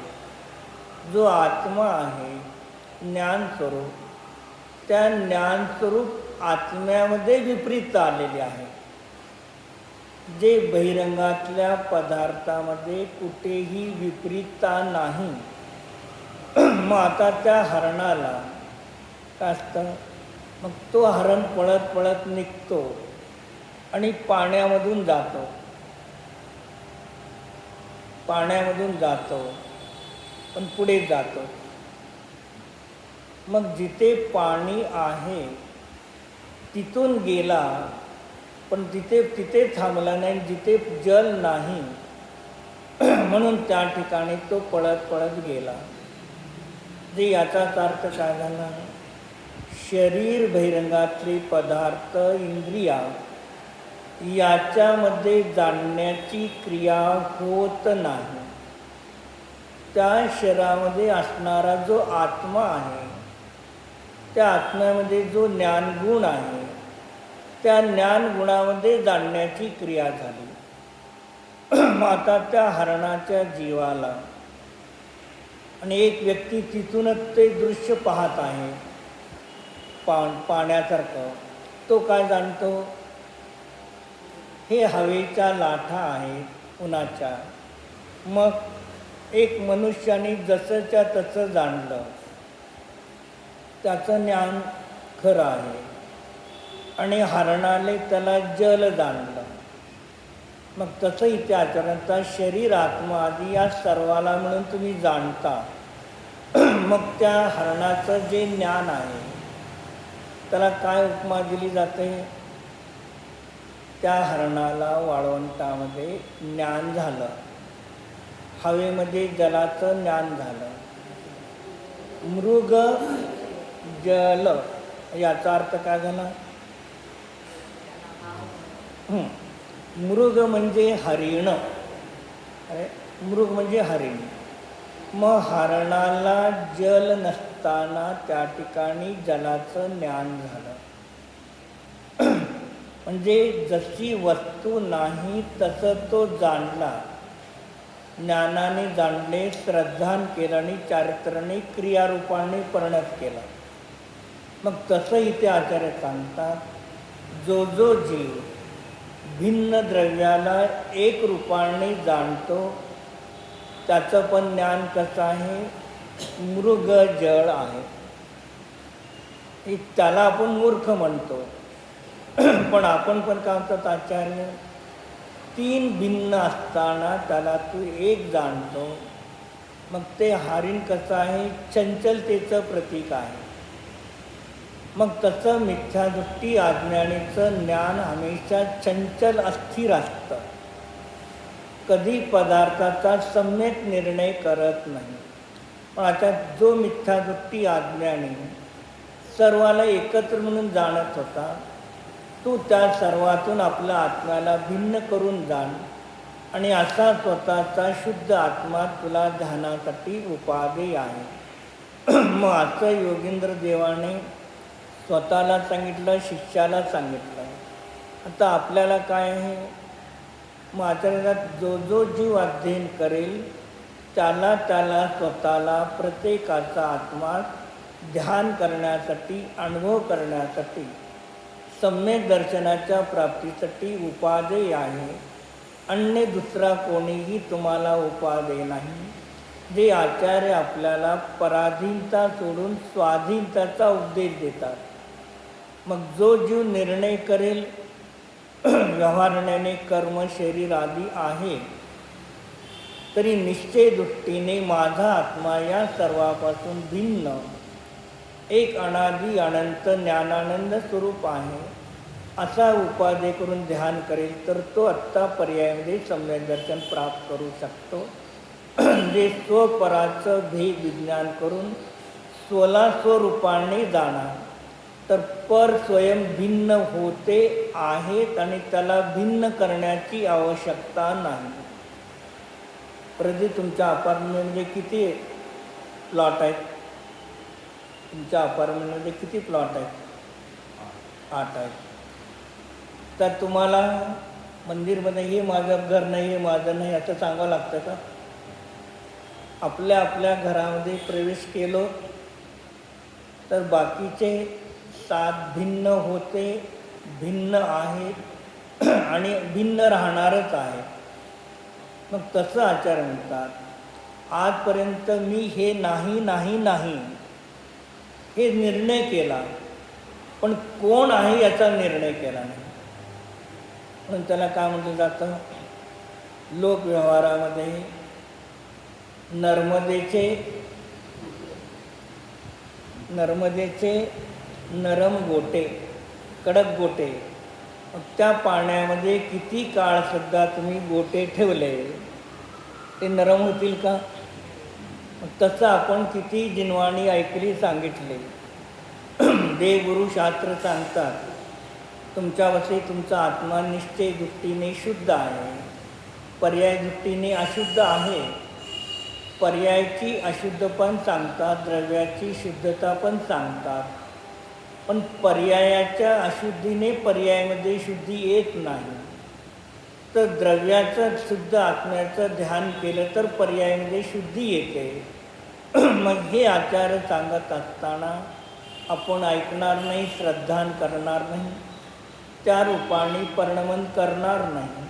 जो आत्मा आहे, ज्ञानस्वरूप, त्या ज्ञानस्वरूप आत्म्यामध्ये विपरीत आलेले आहे, जे बहिरंगातल्या पदार्थामध्ये कुठेही विपरीतता नाही. मग आता त्या हरणाला काय असतं? मग तो हरण पळत पळत निघतो आणि पाण्यामधून जातो, पाण्यामधून जातो, पण पुढे जातो. मग जिथे पाणी आहे तिथून गेला, पण तिथे थांबला नाही. जिथे जल नाही म्हणून त्या ठिकाणी तो पळत पळत गेला. जे याचाच अर्थ काय झाला? शरीर, बहिरंगातले पदार्थ, इंद्रिया याच्यामध्ये जाणण्याची क्रिया होत नाही. त्या शरीरामध्ये असणारा जो आत्मा आहे, त्या आत्म्यामध्ये जो ज्ञानगुण आहे, त्या ज्ञानगुणामध्ये जाणण्याची क्रिया झाली. मग आता त्या हरणाच्या जीवाला आणि एक व्यक्ती तिथूनच ते दृश्य पाहत आहे पाण्यासारखं, तो काय जाणतो? हे हवेच्या लाटा आहेत उन्हाच्या. मग एक मनुष्याने जसंच्या तसं जाणलं, त्याचं ज्ञान खरं आहे. आणि हरणाले त्याला जल जाणलं. मग तसं इथे आचरणाचा शरीर, आत्मा आदी या सर्वाला मिळून तुम्ही जाणता. मग त्या हरणाचं जे ज्ञान आहे त्याला काय उपमा दिली जाते? त्या हरणाला वाळवंटामध्ये ज्ञान झालं, हवेमध्ये जलाचं ज्ञान झालं. मृग जल याचा अर्थ काय झाला? मृग म्हणजे हरिण. अरे मृग म्हणजे हरिण. मग हरणाला जल नसताना त्या ठिकाणी जलाचं ज्ञान झालं. म्हणजे जशी वस्तू नाही तसं तो जाणला, ज्ञानाने जाणले, श्रद्धान केलं आणि चारित्र्याने क्रियारूपाने परिणत केला. मग तसं इथे आचार्य सांगतात, जो जो जीव भिन्न द्रव्याला एक रूपाने जाणतो त्याचं पण ज्ञान कसं आहे? मृग जळ आहे. त्याला आपण मूर्ख म्हणतो. पण आपण पण काय म्हणतात आचार्य? तीन भिन्न असताना त्याला तू एक जाणतो. मग ते हरिण कसं आहे? चंचलतेचं प्रतीक आहे. मग तसं मिथ्यादृष्टी अज्ञानीचं ज्ञान हमेशा चंचल अस्थिर असतं, कधी पदार्थाचा सम्यक निर्णय करत नाही. पण आता जो मिथ्यादृष्टी अज्ञानी सर्वाला एकत्र म्हणून जाणत होता, तू त्या सर्वातून आपल्या आत्म्याला भिन्न करून जाण आणि असा स्वतःचा शुद्ध आत्मा तुला ध्यानासाठी उपादेय आहे. मग असं योगेंद्र देवाने स्वतःला सांगितलं, शिष्याला सांगितलं. आता आपल्याला काय आहे, मग आचार्यात जो जो जीव अध्ययन करेल त्याला त्याला स्वतःला प्रत्येकाचा आत्मा ध्यान करण्यासाठी, अनुभव करण्यासाठी, सम्यक दर्शनाच्या प्राप्तीसाठी उपादेय आहे. अन्य दुसरा कोणीही तुम्हाला उपादेय नाही. जे आचार्य आपल्याला पराधीनता सोडून स्वाधीनताचा उपदेश देतात. मग जो जीव निर्णय करेल व्यवहारण्याने कर्म शरीर आदी आहे, तरी निश्चय दृष्टीने माझा आत्मा या सर्वापासून भिन्न एक अनादि अनंत ज्ञानानंद स्वरूप आहे असा उपादेय करून ध्यान करेल तर तो आत्ता पर्यायामध्ये सम्यक दर्शन प्राप्त करू शकतो. जे स्वपराचं भेद विज्ञान करून स्वला स्वरूपाने जाणार, तर पर स्वयं भिन्न होते आहेत आणि त्याला भिन्न करण्याची आवश्यकता नाही. प्रति तुमच्या अपार्टमेंटमध्ये किती प्लॉट आहेत? तुमच्या अपार्टमेंटमध्ये किती प्लॉट आहेत? 8 आहेत. तर तुम्हाला मंदिरमध्ये हे माझं घर नाही, हे माझं नाही असं सांगावं लागतं का? आपल्या आपल्या घरामध्ये प्रवेश केलो तर बाकीचे 7 भिन्न होते, भिन्न आहेत आणि भिन्न राहणारच आहेत. मग तसं आचार्य म्हणतात, आजपर्यंत मी हे नाही नाही नाही हे निर्णय केला, पण कोण आहे याचा निर्णय केला नाही. म्हणून त्याला काय म्हटलं जातं, लोकव्यवहारामध्ये नर्मदेचे नरम गोटे, कडक गोटे, त्या पाण्यामध्ये किती काळ सुद्धा तुम्ही गोटे ठेवले ते नरम होतील का? तसं आपण किती जिनवाणी ऐकली, सांगितले. देवगुरु शास्त्र सांगतात, तुमच्यापाशी तुमचा आत्मा निश्चय दृष्टीने शुद्ध आहे, पर्याय दृष्टीने अशुद्ध आहे. पर्यायाची अशुद्ध पण सांगतात, द्रव्याची शुद्धता पण सांगतात. पण पर्यायाच्या अशुद्धीने पर्यायामध्ये शुद्धी येत नाही. तर द्रव्याचं शुद्ध आत्म्याचं ध्यान केलं तर पर्यायामध्ये शुद्धी येते. मग हे आचार्य सांगत असताना आपण ऐकणार नाही, श्रद्धान करणार नाही, त्या रूपाने परिणमन करणार नाही.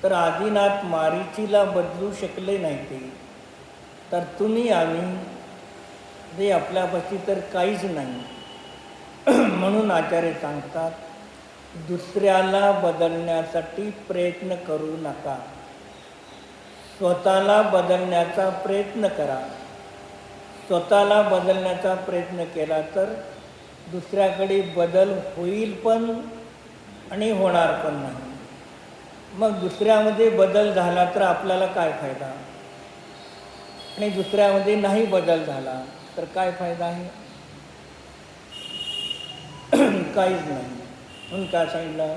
तर आदिनाथ मारीचीला बदलू शकले नाही ते. तर तुम्ही आम्ही जे आपल्यापाशी तर काहीच नाही. म्हणून आचार्य सांगतात, दुसऱ्याला बदलण्यासाठी प्रयत्न करू नका, स्वतःला बदलण्याचा प्रयत्न करा. स्वतःला बदलण्याचा प्रयत्न केला तर दुसऱ्याकडे बदल होईल पण आणि होणार पण नाही. मग दुसऱ्यामध्ये बदल झाला तर आपल्याला काय फायदा, आणि दुसऱ्यामध्ये नाही बदल झाला तर काय फायदा आहे? काहीच नाही. म्हणून काय सांगितलं,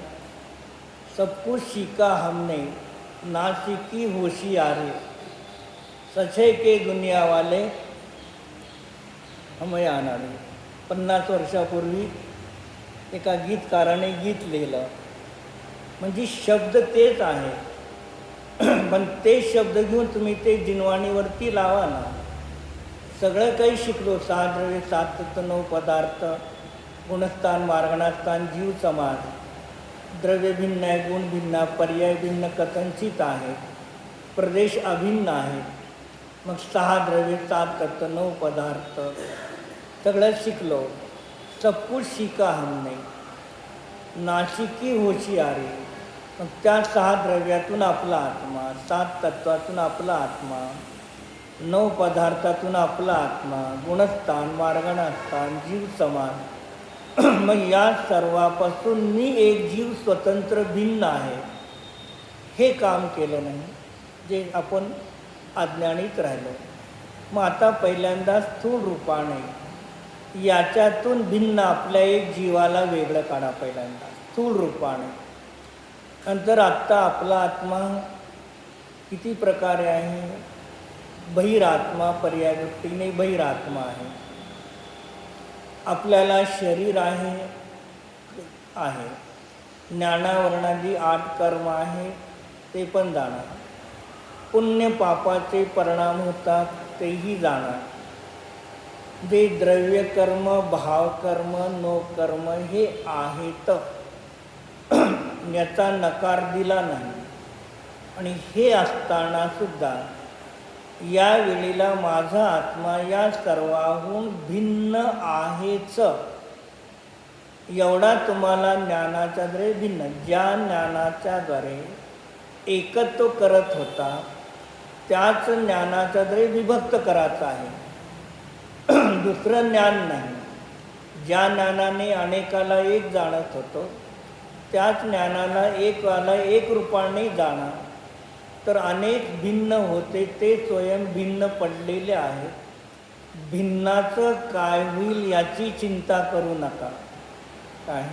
सब कुछ सीखा हमने ना सीखी होशियारी, सचे के दुनिया वाले हमें आणारे. 50 वर्षापूर्वी एका गीतकाराने गीत लिहिलं. म्हणजे शब्द तेच आहे, पण ते शब्द घेऊन तुम्ही ते जिनवाणीवरती लावा ना. सगळं काही शिकलो, 6 द्रव्ये, 7 तत्व, 9 पदार्थ, गुणस्थान, मार्गणास्थान, जीव समाज, द्रव्य भिन्न आहे, गुण भिन्न, पर्याय भिन्न कथनचित आहे, प्रदेश अभिन्न आहे. मग 6 द्रव्ये, 7 तत्व, 9 पदार्थ सगळं शिकलो. सब कुछ सीखा हमने नाशिकी होशियारी. मग त्या 6 द्रव्यातून आपला आत्मा, 7 तत्वातून आपला आत्मा, 9 पदार्थातून आपला आत्मा, गुणस्थान, मार्गणास्थान, जीव समाज. मग या सर्वापासून मी एक जीव स्वतंत्र भिन्न आहे हे काम केलं नाही, जे आपण अज्ञानीत राहिलो. मग आता पहिल्यांदा स्थूल रूपाने याच्यातून भिन्न आपल्या एक जीवाला वेगळं काढा पहिल्यांदा स्थूल रूपाने. नंतर आत्ता आपला आत्मा किती प्रकारे आहे? बहिरात्मा, पर्यायवृत्तीने बहिरात्मा आहे. आपल्याला शरीर आहे, ज्ञानावरणादी 8 कर्म आहे, ते पण जाणार. पुण्य पापाचे परिणाम होतात तेही जाणार. जे द्रव्यकर्म, भावकर्म, नोकर्म हे आहेत याचा नकार दिला नाही. आणि हे असताना सुद्धा या वेळेला माझा आत्मा या सर्वाहून भिन्न आहेच एवढा तुम्हाला ज्ञानाच्या द्वारे भिन्न, ज्या ज्ञानाच्या द्वारे एकत्व करत होता त्याच ज्ञानाच्या द्वारे विभक्त करायचं आहे. दुसरं ज्ञान नाही. ज्या ज्ञानाने अनेकाला एक जाणत होतो त्याच ज्ञानाला एकाला एक रूपाने जाणा, तर अनेक भिन्न होते ते स्वयं भिन्न पडलेले आहेत. भिन्नाचं काय होईल याची चिंता करू नका. काय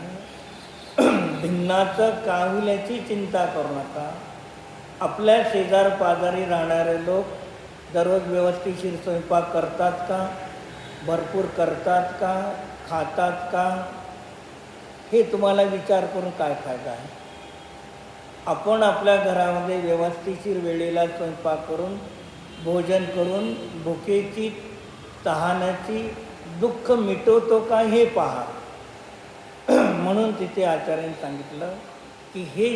भिन्नाचं काय होईल याची चिंता करू नका. आपल्या शेजार पाजारी राहणारे लोक दररोज व्यवस्थितशीर स्वयंपाक करतात का? भरपूर करतात का? खातात का? हे तुम्हाला विचार करून काय फायदा आहे? आपण आपल्या घरामध्ये व्यवस्थितशीर वेळेला स्वयंपाक करून भोजन करून भुकेची तहाण्याची दुःख मिटवतो का हे पहा. म्हणून तिथे आचार्यांनी सांगितलं की हे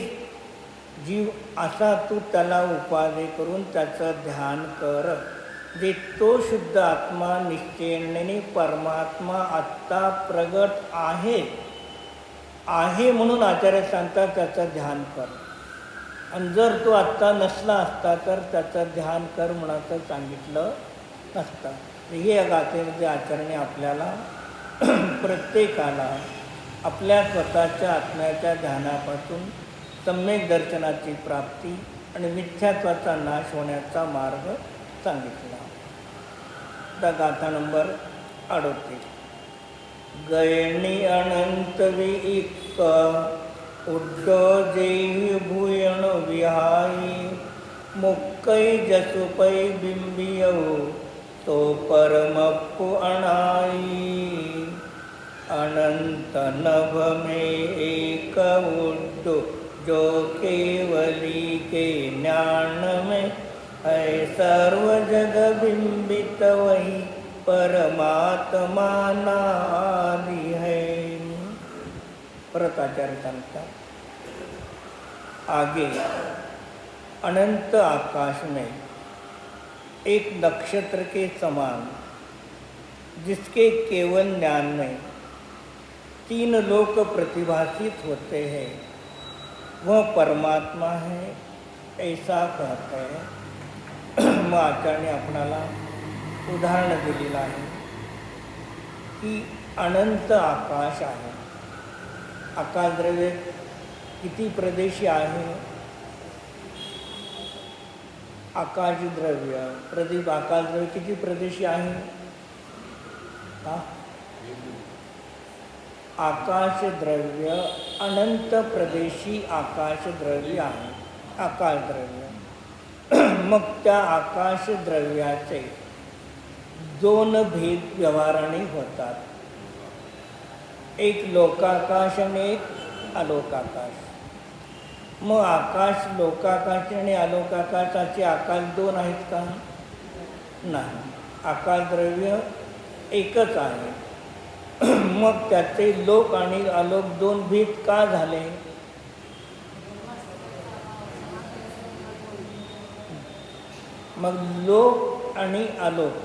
जीव असा तू त्याला उपाधी करून त्याचं ध्यान कर. जे तो शुद्ध आत्मा निश्चयाने परमात्मा आत्ता प्रगट आहे म्हणून आचार्य सांगतात त्याचं ध्यान कर. आणि जर तो आत्ता नसला असता तर त्याचं ध्यान कर म्हणाचं सांगितलं नसतं. हे या गाथेमध्ये आचार्याने आपल्याला प्रत्येकाला आपल्या स्वतःच्या आत्म्याच्या ध्यानापासून सम्यक दर्शनाची प्राप्ती आणि मिथ्यात्वाचा नाश होण्याचा मार्ग सांगितला. आता गाथा नंबर 38. गयणी अनंत विक उड्डो जेहि भूयण विहाई मुक्कै जसुपै बिंबियौ तो परमप्पु अणाई अनंत नभ में एक उड्डो जो केवली के ज्ञान में है सर्व जग बिंबित वही परमात्मा नादि है. परत आचार्य सांगतात आगे अनंत आकाश में एक नक्षत्र के समान जिसके केवल ज्ञान में 3 लोक प्रतिभासित होते हैं वह परमात्मा है ऐसा कहते हैं. मग आचार्याने आपणाला उदाहरण दिलेलं आहे की अनंत आकाश आहे. आकाशद्रव्य किती प्रदेशी आहे? आकाशद्रव्य प्रदीप आकाशद्रव्य किती प्रदेशी आहे? आकाशद्रव्य अनंत प्रदेशी आकाशद्रव्य आहे. आकाशद्रव्य मग त्या आकाशद्रव्याचे 2 भेद व्यवहाराने होतात. एक लोकाकाश आणि एक अलोकाकाश. मग आकाश लोकाकाश आणि अलोकाकाशाचे आकाश 2 आहेत का? नाही. आकाशद्रव्य एकच आहे. मग त्याचे लोक आणि अलोक 2 भेद का झाले? मग लोक आणि अलोक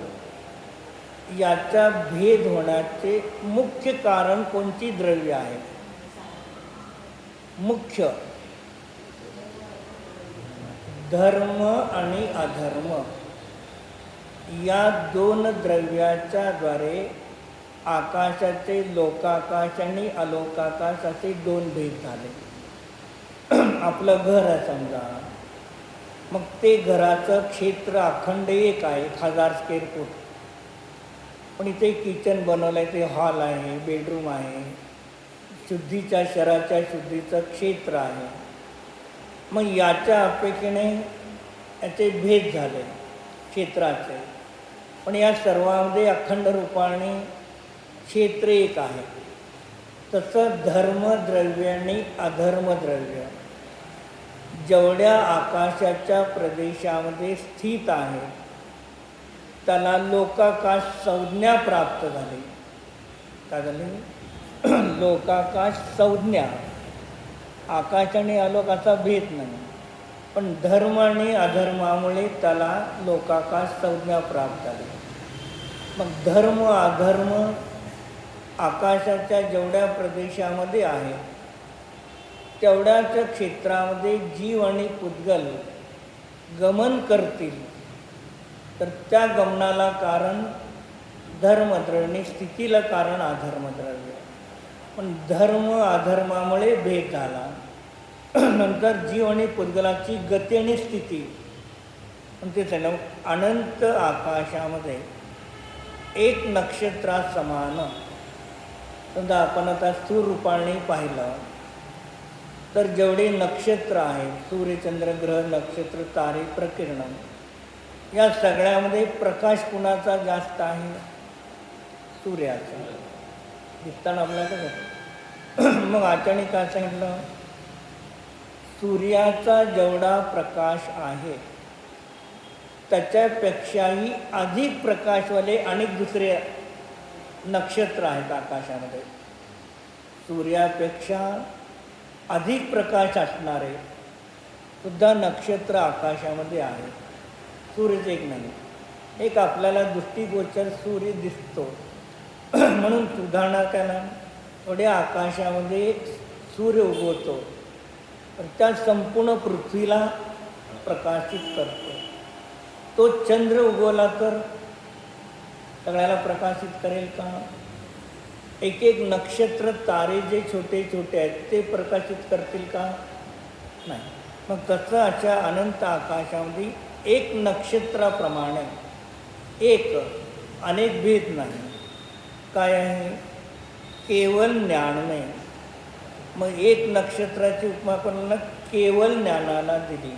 याचा भेद होण्याचे मुख्य कारण कोणती द्रव्य आहे? मुख्य धर्म आणि अधर्म या 2 द्रव्याच्या द्वारे आकाशाचे लोकाकाश आणि अलोकाकाश असे 2 भेद झाले. आपलं घर आहे समजा, मग ते घराचं क्षेत्र अखंड एक आहे 1000 स्क्वेअर फूट. पण इथे किचन बनवलं आहे, ते हॉल आहे, बेडरूम आहे, शुद्धीच्या शरीराच्या शुद्धीचं क्षेत्र आहे. मग याच्या अपेक्षेने याचे भेद झाले क्षेत्राचे, पण या सर्वांमध्ये अखंड रूपाने क्षेत्र एक आहे. तसं धर्मद्रव्य आणि अधर्मद्रव्य जेवढ्या आकाशाच्या प्रदेशामध्ये स्थित आहे त्याला लोकाकाश संज्ञा प्राप्त झाली. काय झाली? लोकाकाश संज्ञा. आकाश आणि आलोकाचा भेद नाही, पण धर्म आणि अधर्मामुळे त्याला लोकाकाश संज्ञा प्राप्त झाली. मग धर्म अधर्म आकाशाच्या जेवढ्या प्रदेशामध्ये आहे तेवढ्याच क्षेत्रामध्ये जीव आणि पुद्गल गमन करतील, तर त्या गमनाला कारण धर्मद्रव्य, स्थितीला कारण अधर्मद्रव्य. पण धर्म अधर्मामुळे भेद झाला. नंतर जीव आणि पुद्गलाची गती आणि स्थिती, पण ते झालं अनंत आकाशामध्ये एक नक्षत्रासमान. समजा आपण आता स्थूल रूपाने पाहिलं तर जेवढे नक्षत्र आहेत, सूर्य चंद्र ग्रह नक्षत्र तारे प्रकिरण, या सगळ्यामध्ये प्रकाश कुणाचा जास्त आहे? सूर्याचा. दिसताना आपल्याला मग आचार्यांनी काय सांगितलं? सूर्याचा जेवढा प्रकाश आहे त्याच्यापेक्षाही अधिक प्रकाशवाले अनेक दुसरे नक्षत्र आहेत आकाशामध्ये. सूर्यापेक्षा अधिक प्रकाश असणारे सुद्धा नक्षत्र आकाशामध्ये आहेत. सूर्यच एक नाही. एक आपल्याला दृष्टिगोचर सूर्य दिसतो म्हणून सुधारणा केला एवढ्या आकाशामध्ये एक सूर्य उगवतो, तर त्या संपूर्ण पृथ्वीला प्रकाशित करतो. तो चंद्र उगवला तर सगळ्याला प्रकाशित करेल का? एक एक नक्षत्र तारे जे छोटे छोटे आहेत ते प्रकाशित करतील का? नाही. मग तसं अशा अनंत आकाशामध्ये एक नक्षत्राप्रमाणे एक, अनेक भेद नाही. काय आहे? केवळ ज्ञानमय. मग एक नक्षत्राची उपमा कोणाला? केवळ ज्ञानाला दिली.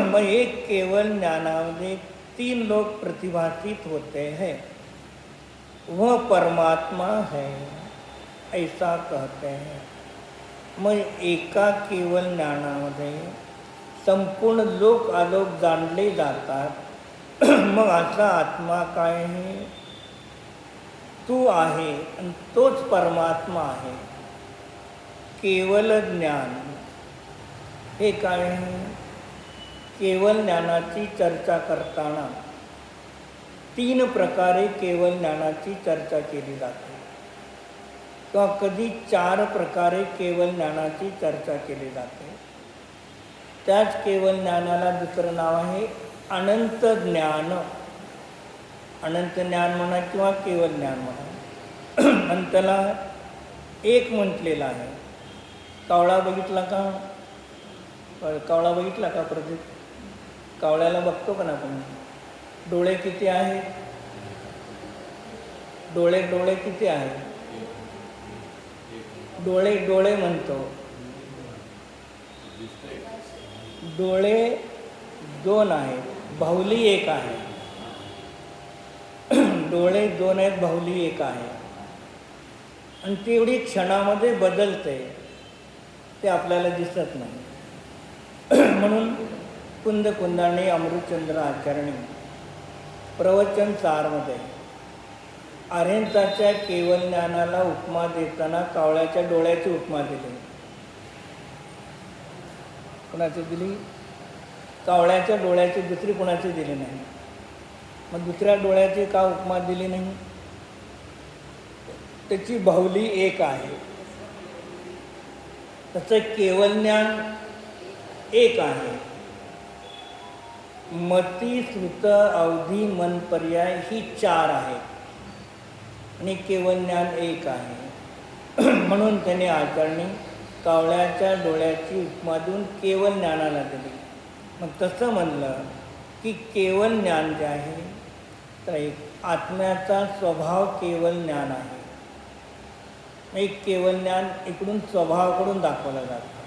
मग एक केवळ ज्ञानामध्ये 3 लोग प्रतिभासित होते हैं. वह परमात्मा है ऐसा कहते हैं. मग एका केवळ ज्ञानामध्ये संपूर्ण लोक आलोक जाणले जातात. मग असा आत्मा काय आहे? तू आहे आणि तोच परमात्मा आहे. केवळ ज्ञान हे काय आहे? केवळ ज्ञानाची चर्चा करताना 3 प्रकारे केवळ ज्ञानाची चर्चा केली जाते, किंवा कधी 4 प्रकारे केवळ ज्ञानाची चर्चा केली जाते. त्याच केवळ ज्ञानाला दुसरं नाव आहे अनंत ज्ञान. अनंत ज्ञान म्हणा किंवा केवळ ज्ञान म्हणा, आणि त्याला एक म्हटलेलं आहे. कावळा बघितला का? कावळा बघितला का प्रदीप? कावळ्याला बघतो का ना आपण? डोळे किती आहेत? डोळे किती आहेत? डोळे म्हणतो. डोळे 2 आहेत, बाहुली 1 आहे. डोळे 2 आहेत, बाहुली 1 आहे. आणि तेवढी क्षणामध्ये बदलते, ते आपल्याला दिसत नाही. म्हणून कुंदकुंदाने अमृतचंद्र आचार्यांनी प्रवचन सारमध्ये आर्यंताच्या केवळ ज्ञानाला उपमा देताना कावळ्याच्या डोळ्याची उपमा दिली. कोणाची दिली? कावळ्याच्या डोळ्याची. दुसरी कोणाची दिली नाही. मग दुसऱ्या डोळ्याची का उपमा दिली नाही? त्याची बाहुली 1 आहे. तसं केवळ ज्ञान 1 आहे. मती श्रुत अवधी मन पर्याय ही 4 आहेत आणि केवळ ज्ञान 1 आहे. म्हणून त्याने आचार्यांनी कावळ्याच्या डोळ्याची उपमा देऊन केवळ ज्ञानाला दिली. मग तसं म्हणलं की केवळ ज्ञान जे आहे तर एक आत्म्याचा स्वभाव केवल ज्ञान आहे. एक केवल ज्ञान इकडून स्वभावाकडून दाखवलं जातं.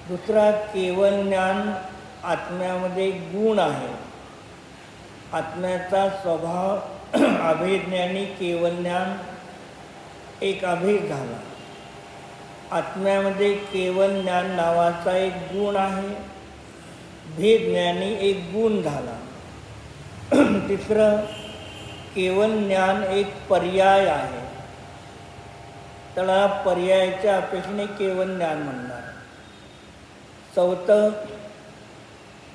दुसरा केवल ज्ञान आत्म्यामध्ये गुण आहे. आत्म्याचा स्वभाव अभेज्ञानी केवल ज्ञान एक अभेद झाला. आत्म्यामध्ये केवल ज्ञान नावाचा एक गुण आहे, भेद ज्ञानी एक गुण झाला. तिसरं केवल ज्ञान एक पर्याय आहे, त्याला पर्यायाच्या अपेक्षेने केवल ज्ञान म्हणणार. चौथं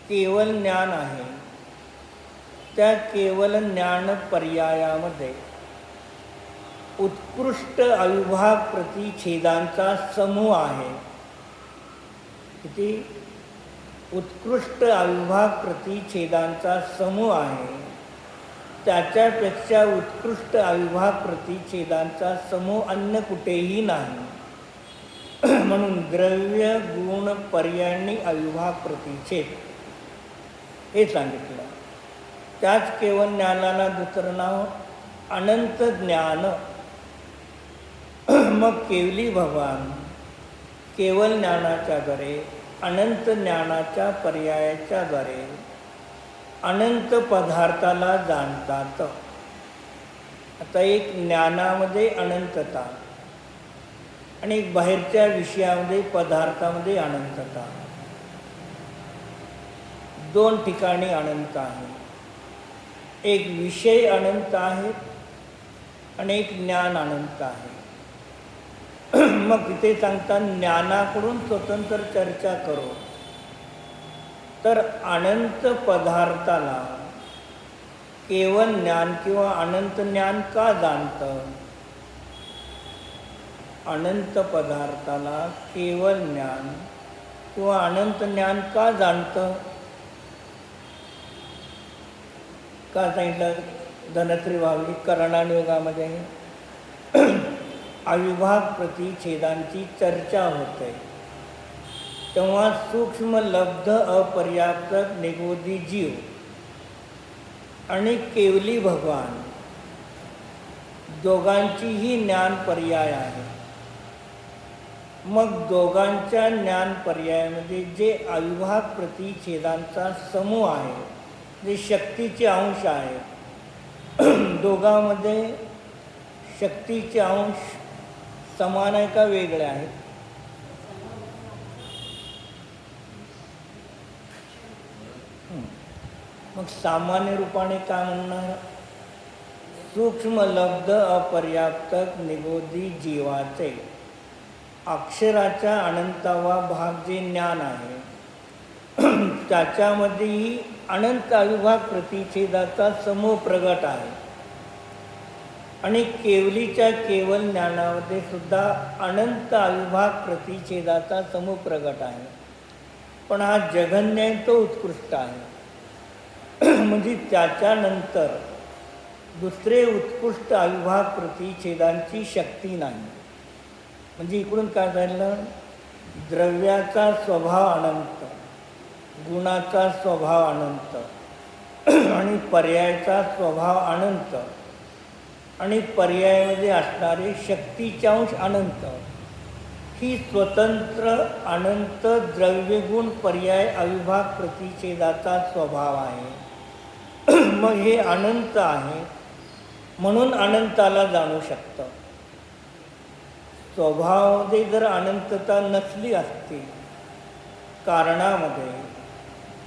केवल ज्ञान आहे, त्या केवल ज्ञान पर्यायामध्ये उत्कृष्ट अविभाग प्रतिच्छेदांचा समूह आहे. किती उत्कृष्ट अविभाग प्रतिच्छेदांचा समूह आहे. त्याच्यापेक्षा उत्कृष्ट अविभाग प्रतिच्छेदांचा समूह अन्य कुठेही नाही. म्हणून द्रव्य गुण पर्यायी अविभाग प्रतिच्छेद हे सांगितलं. त्याच केवल ज्ञानाला दुसरं नाव अनंत ज्ञान. मग केवली भगवान केवल ज्ञानाच्याद्वारे अनंत ज्ञानाच्या पर्यायाच्याद्वारे अनंत पदार्थाला जाणतात. आता एक ज्ञानामध्ये अनंतता आणि एक बाहेरच्या विषयामध्ये पदार्थामध्ये अनंतता, दोन ठिकाणी अनंत आहे. एक विषय अनंत आहे आणि एक ज्ञान अनंत आहे. मग तिथे सांगतात ज्ञानाकडून स्वतंत्र चर्चा करो तर अनंत पदार्थाला केवल ज्ञान किंवा अनंत ज्ञान का जाणतं? अनंत पदार्थाला केवल ज्ञान किंवा अनंत ज्ञान का जाणतं? का सांगितलं? धनश्री वावली करणानुयोगामध्ये अविभाग प्रतिच्छेदांची चर्चा होते तेव्हा सूक्ष्म लब्ध अपर्याप्त निगोदी जीव आणि केवली भगवान दोघांचीही ज्ञान पर्याय आहे. मग दोघांच्या ज्ञान पर्यायामध्ये जे अविभाग प्रतिच्छेदांचा समूह आहे, जे शक्तीचे अंश आहे, दोघांमध्ये शक्तीचे अंश समान आहे का वेगळे आहेत? मग सामान्य रूपाने काय म्हणणार? सूक्ष्म लब्ध अपर्याप्त निगोदी जीवाचे अक्षराच्या अनंतावा भाग जे ज्ञान आहे त्याच्यामध्येही अनंत अविभाग प्रतिच्छेदाचा समूह प्रगट आहे. आणि केवलीच्या केवल ज्ञानामध्ये सुद्धा अनंत अविभाग प्रतिच्छेदाचा समूह प्रगट आहे. पण हा जगन्य आहे तो उत्कृष्ट आहे. म्हणजे त्याच्यानंतर दुसरे उत्कृष्ट अविभाग प्रतिच्छेदांची शक्ती नाही. म्हणजे इकडून काय झालं? द्रव्याचा स्वभाव अनंत, गुणाचा स्वभाव अनंत आणि पर्यायाचा स्वभाव अनंत आणि पर्यायामध्ये असणारे शक्तीचे अंश अनंत, ही स्वतंत्र अनंत द्रव्यगुण पर्याय अविभाग प्रतिच्छेदाचा स्वभाव आहे. मग हे अनंत आहे म्हणून अनंताला जाणू शकतं. स्वभावामध्ये जर अनंतता नसली असती कारणामध्ये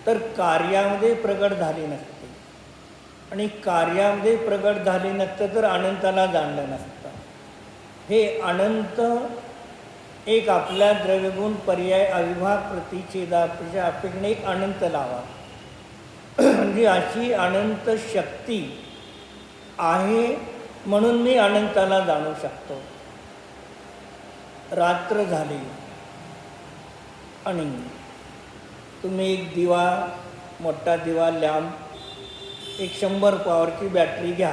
तर कार्यामध्ये प्रगट झाली नसती आणि कार्यामध्ये प्रगट झाले नसतं तर अनंताला जाणलं नसतं. हे अनंत एक आपल्या द्रव्यगुण पर्याय अविभाग प्रतिच्छेदाच्या अपेक्षेने एक अनंत लावा. म्हणजे अशी अनंत शक्ती आहे म्हणून मी अनंताला जाणू शकतो. रात्र झाली आणि तुम्ही एक दिवा, मोठा दिवा, लॅम्प, एक 100 पॉवरची बॅटरी घ्या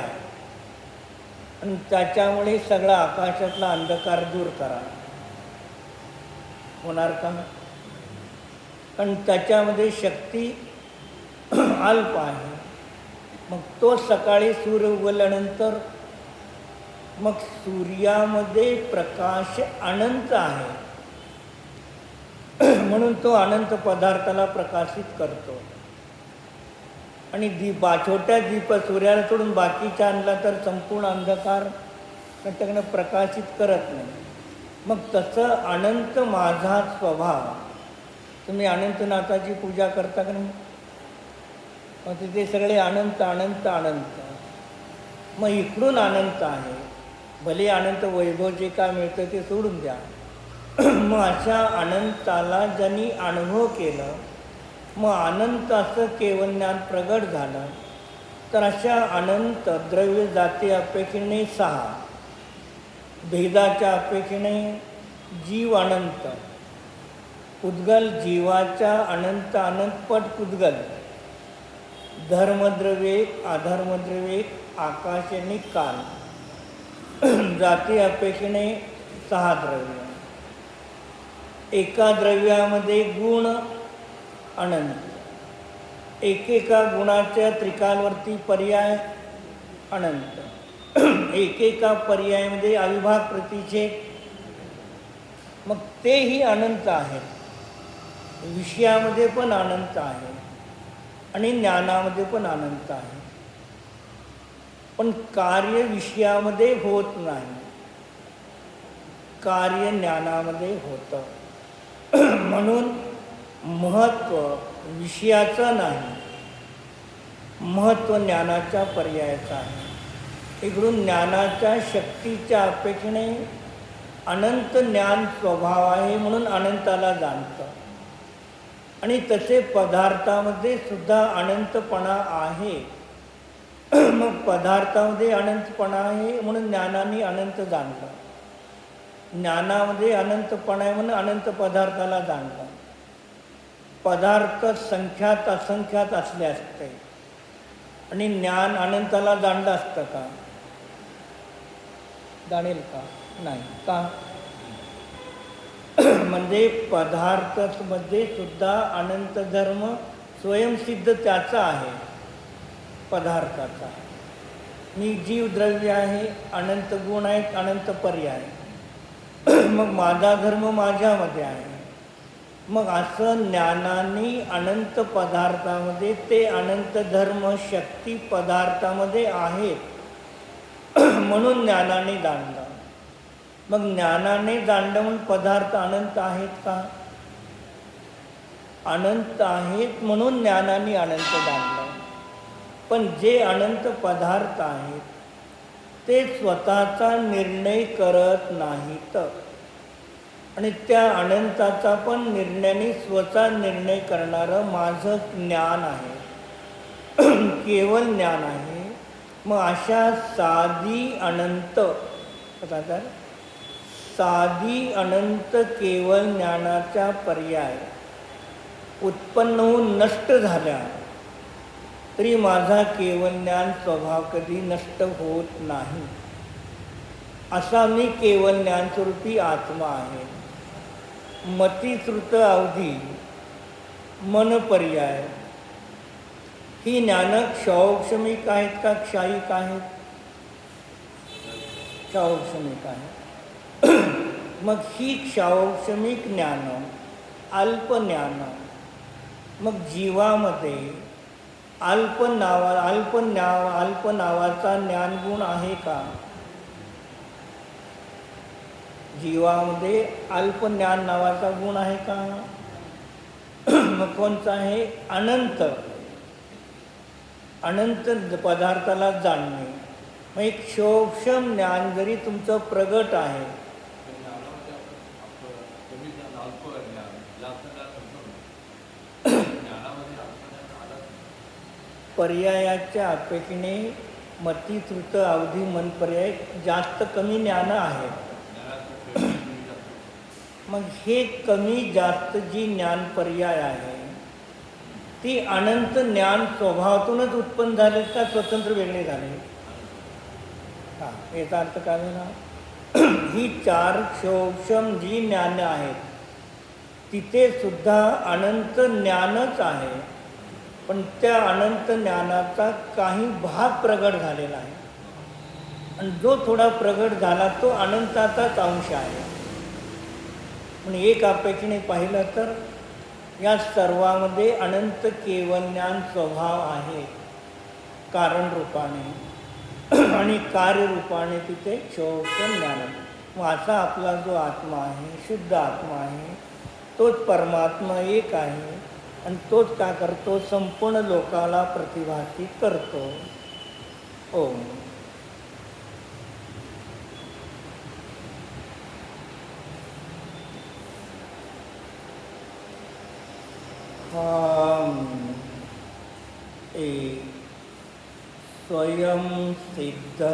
आणि त्याच्यामुळे सगळा आकाशातला अंधकार दूर करा. होणार का? कारण त्याच्यामध्ये शक्ती अल्प आहे. मग तो सकाळी सूर्य उगवल्यानंतर मग सूर्यामध्ये प्रकाश अनंत आहे म्हणून तो अनंत पदार्थाला प्रकाशित करतो. आणि छोट्या दीप सूर्याला सोडून बाकीच्या आणला तर संपूर्ण अंधकार त्याच्याकडनं प्रकाशित करत नाही. मग तसं अनंत माझा स्वभाव. तुम्ही अनंतनाथाची पूजा करता का नाही? मग तिथे सगळे अनंत अनंत अनंत. मग इकडून अनंत आहे. भले अनंत वैभव जे काय मिळतं ते सोडून द्या. मग अशा अनंताला ज्यांनी अनुभव केलं, मग अनंत असं केवळ ज्ञान प्रगट झालं. तर अशा अनंत द्रव्य जाती अपेक्षेने 6, भेदाच्या अपेक्षेने जीव अनंत, उद्गल जीवाच्या अनंत अनंतपट उद्गल, धर्मद्रव्य एक, अधर्मद्रव्य एक, आकाश आणि काल, जाती अपेक्षेने 6 द्रव्य. एका द्रव्यामध्ये गुण अनंत, एकेका गुणाच्या त्रिकालवरती पर्याय अनंत, एकेका पर्यायामध्ये अविभाग प्रतिषेध. मग तेही अनंत आहेत. विषयामध्ये पण अनंत आहे आणि ज्ञानामध्ये पण अनंत आहे. पण कार्य विषयामध्ये होत नाही, कार्य ज्ञानामध्ये होतं. म्हणून महत्त्व विषयाचं नाही, महत्त्व ज्ञानाच्या पर्यायाचं आहे. इकडून ज्ञानाच्या शक्तीच्या अपेक्षेने अनंत ज्ञान स्वभाव आहे म्हणून अनंताला जाणतं. आणि तसे पदार्थामध्ये सुद्धा अनंतपणा आहे. मग पदार्थामध्ये अनंतपणा आहे म्हणून ज्ञानाने अनंत जाणलं. ज्ञानामध्ये अनंतपणा आहे म्हणून अनंत पदार्थाला जाणलं. पदार्थ संख्यात असंख्यात असले असते आणि ज्ञान अनंताला जाणलं असतं का? जाणेल का? नाही. का? म्हणजे पदार्थामध्ये सुद्धा अनंत धर्म स्वयंसिद्ध त्याचा आहे. पदार्थाचा मी जीवद्रव्य आहे, अनंत गुण आहेत, अनंत पर्याय. मग माझा धर्म माझ्यामध्ये आहे. मग असं ज्ञानाने अनंत पदार्थामध्ये ते अनंत धर्म शक्ती पदार्थामध्ये आहेत म्हणून ज्ञानाने जाणलं. मग ज्ञानाने जाणलं म्हणून पदार्थ अनंत आहेत का? अनंत आहेत म्हणून ज्ञानाने अनंत जाणलं. पण जे अनंत पदार्थ आहेत ते स्वतःचा निर्णय करत नाहीत आणि त्या अनंताचा पण निर्णयाने स्वतः निर्णय करणारं माझं ज्ञान आहे, केवळ ज्ञान आहे. मग अशा साधी अनंत साधी अनंत केवळ ज्ञानाच्या पर्याय उत्पन्न होऊन नष्ट झाल्या तरी माझा केवळ ज्ञान स्वभाव कधी नष्ट होत नाही. असा मी केवळ ज्ञानस्वरूपी आत्मा आहे. मतिश्रुत अवधी मन पर्याय ही ज्ञान क्षौक्षमिक आहेत का क्षायिक आहेत? क्षौक्षमिक आहे. मग ही क्षौक्षमिक ज्ञान अल्प ज्ञान. मग जीवामध्ये अल्प नावाचा ज्ञानगुण आहे का? जीवामध्ये अल्प ज्ञान नावाचा गुण आहे का? मग कोणता आहे? अनंत. अनंत पदार्थाला जाणणे. मग एक सूक्ष्म ज्ञान जरी तुमचं प्रगट आहे पर्यायाच्या अपेक्षेने मतिश्रुत अवधी मन पर्याय जास्त कमी ज्ञान आहे. मग हे कमी जास्त जी ज्ञान पर्याय आहे ती अनंत ज्ञान स्वभावातूनच उत्पन्न झाले का स्वतंत्र वेगळे झाले? हां, याचा अर्थ काय झाला? ही 4 सूक्ष्म जी ज्ञानं आहेत तिथे सुद्धा अनंत ज्ञानच आहे. पण त्या अनंत ज्ञानाचा काही भाग प्रगट झालेला आहे आणि जो थोडा प्रगट झाला तो अनंताचाच अंश आहे. पण एक अपेक्षेने पाहिलं तर या सर्वामध्ये अनंत केवल ज्ञान स्वभाव आहे कारण रूपाने आणि कार्यरूपाने तिथे छोट ज्ञान. मग असा आपला जो आत्मा आहे, शुद्ध आत्मा आहे, तोच परमात्मा एक आहे आणि तोच का करतो, संपूर्ण लोकाला प्रतिभासित करतो. ओम. एक स्वयं सिद्ध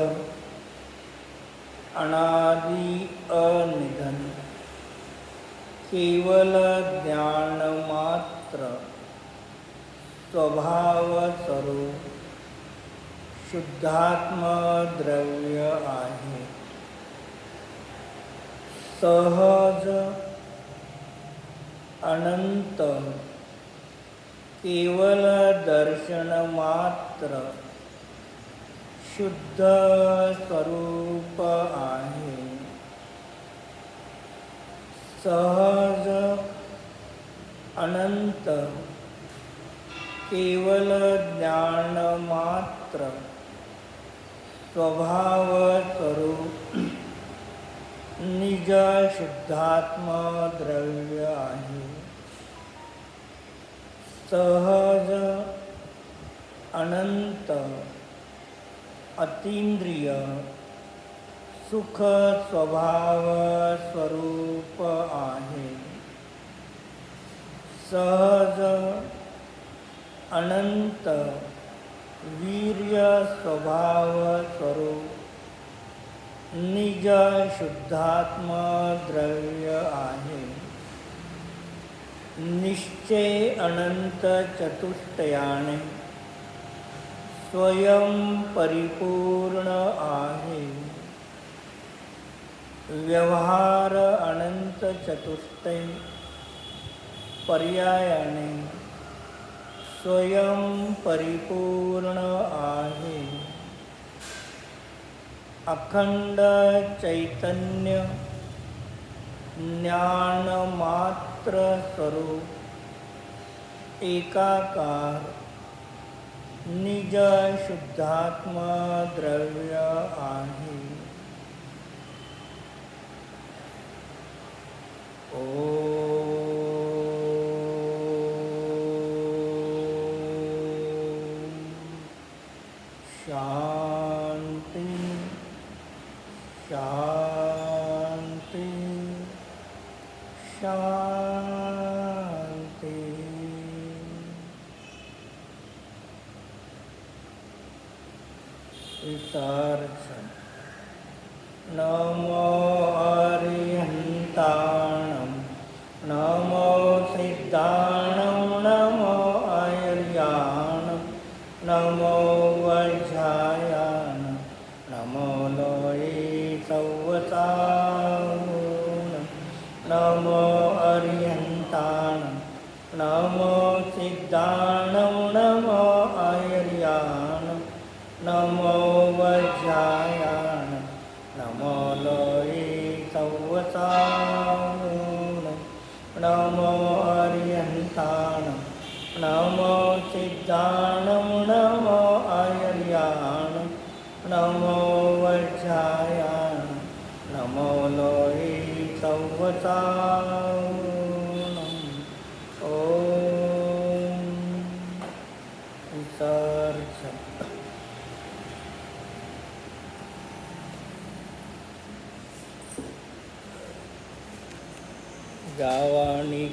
अनादि अनिधन केवल ज्ञान मात्र स्वभाव स्वरूप शुद्धात्म द्रव्य आहे. सहज अनंत केवल दर्शन मात्र शुद्ध स्वरूप आहे. सहज अनंत केवल ज्ञान मात्र स्वभाव स्वरूप निज शुद्धात्म द्रव्य आहे. सहज अनंत अतींद्रिय सुख स्वभाव स्वरूप आहे. सहज अनंत वीर्य स्वभाव स्वरूप निज शुद्धात्म द्रव्य आहे. निश्चय अनंत चतुष्टयाने स्वयं परिपूर्ण आहे. व्यवहार अनंत चतुष्टय पर्यायाने स्वयं परिपूर्ण आहे. अखंड चैतन्य ज्ञान मात्र स्वरूप एकाकार निज शुद्धात्म द्रव्य आहे. शांति शांति शांति. विसर्जन. नमो अरिहंताणं नमो सिद्धाणं नमो आयर्याणं नमो वज्रायाणं नमो लोये सव्वसावनं नमो अरिहंताणं नमो सिद्धाणं नमो आयर्याणं नमो वज्रायाणं नमो लोये सव्वसावनं नमो अरिहंताणं नमो सिद्धाणं नमो आयर्याणं नमो वज्रायाणं नमो लोये सव्वसावनं. ओम. विसर्जन. गावाणी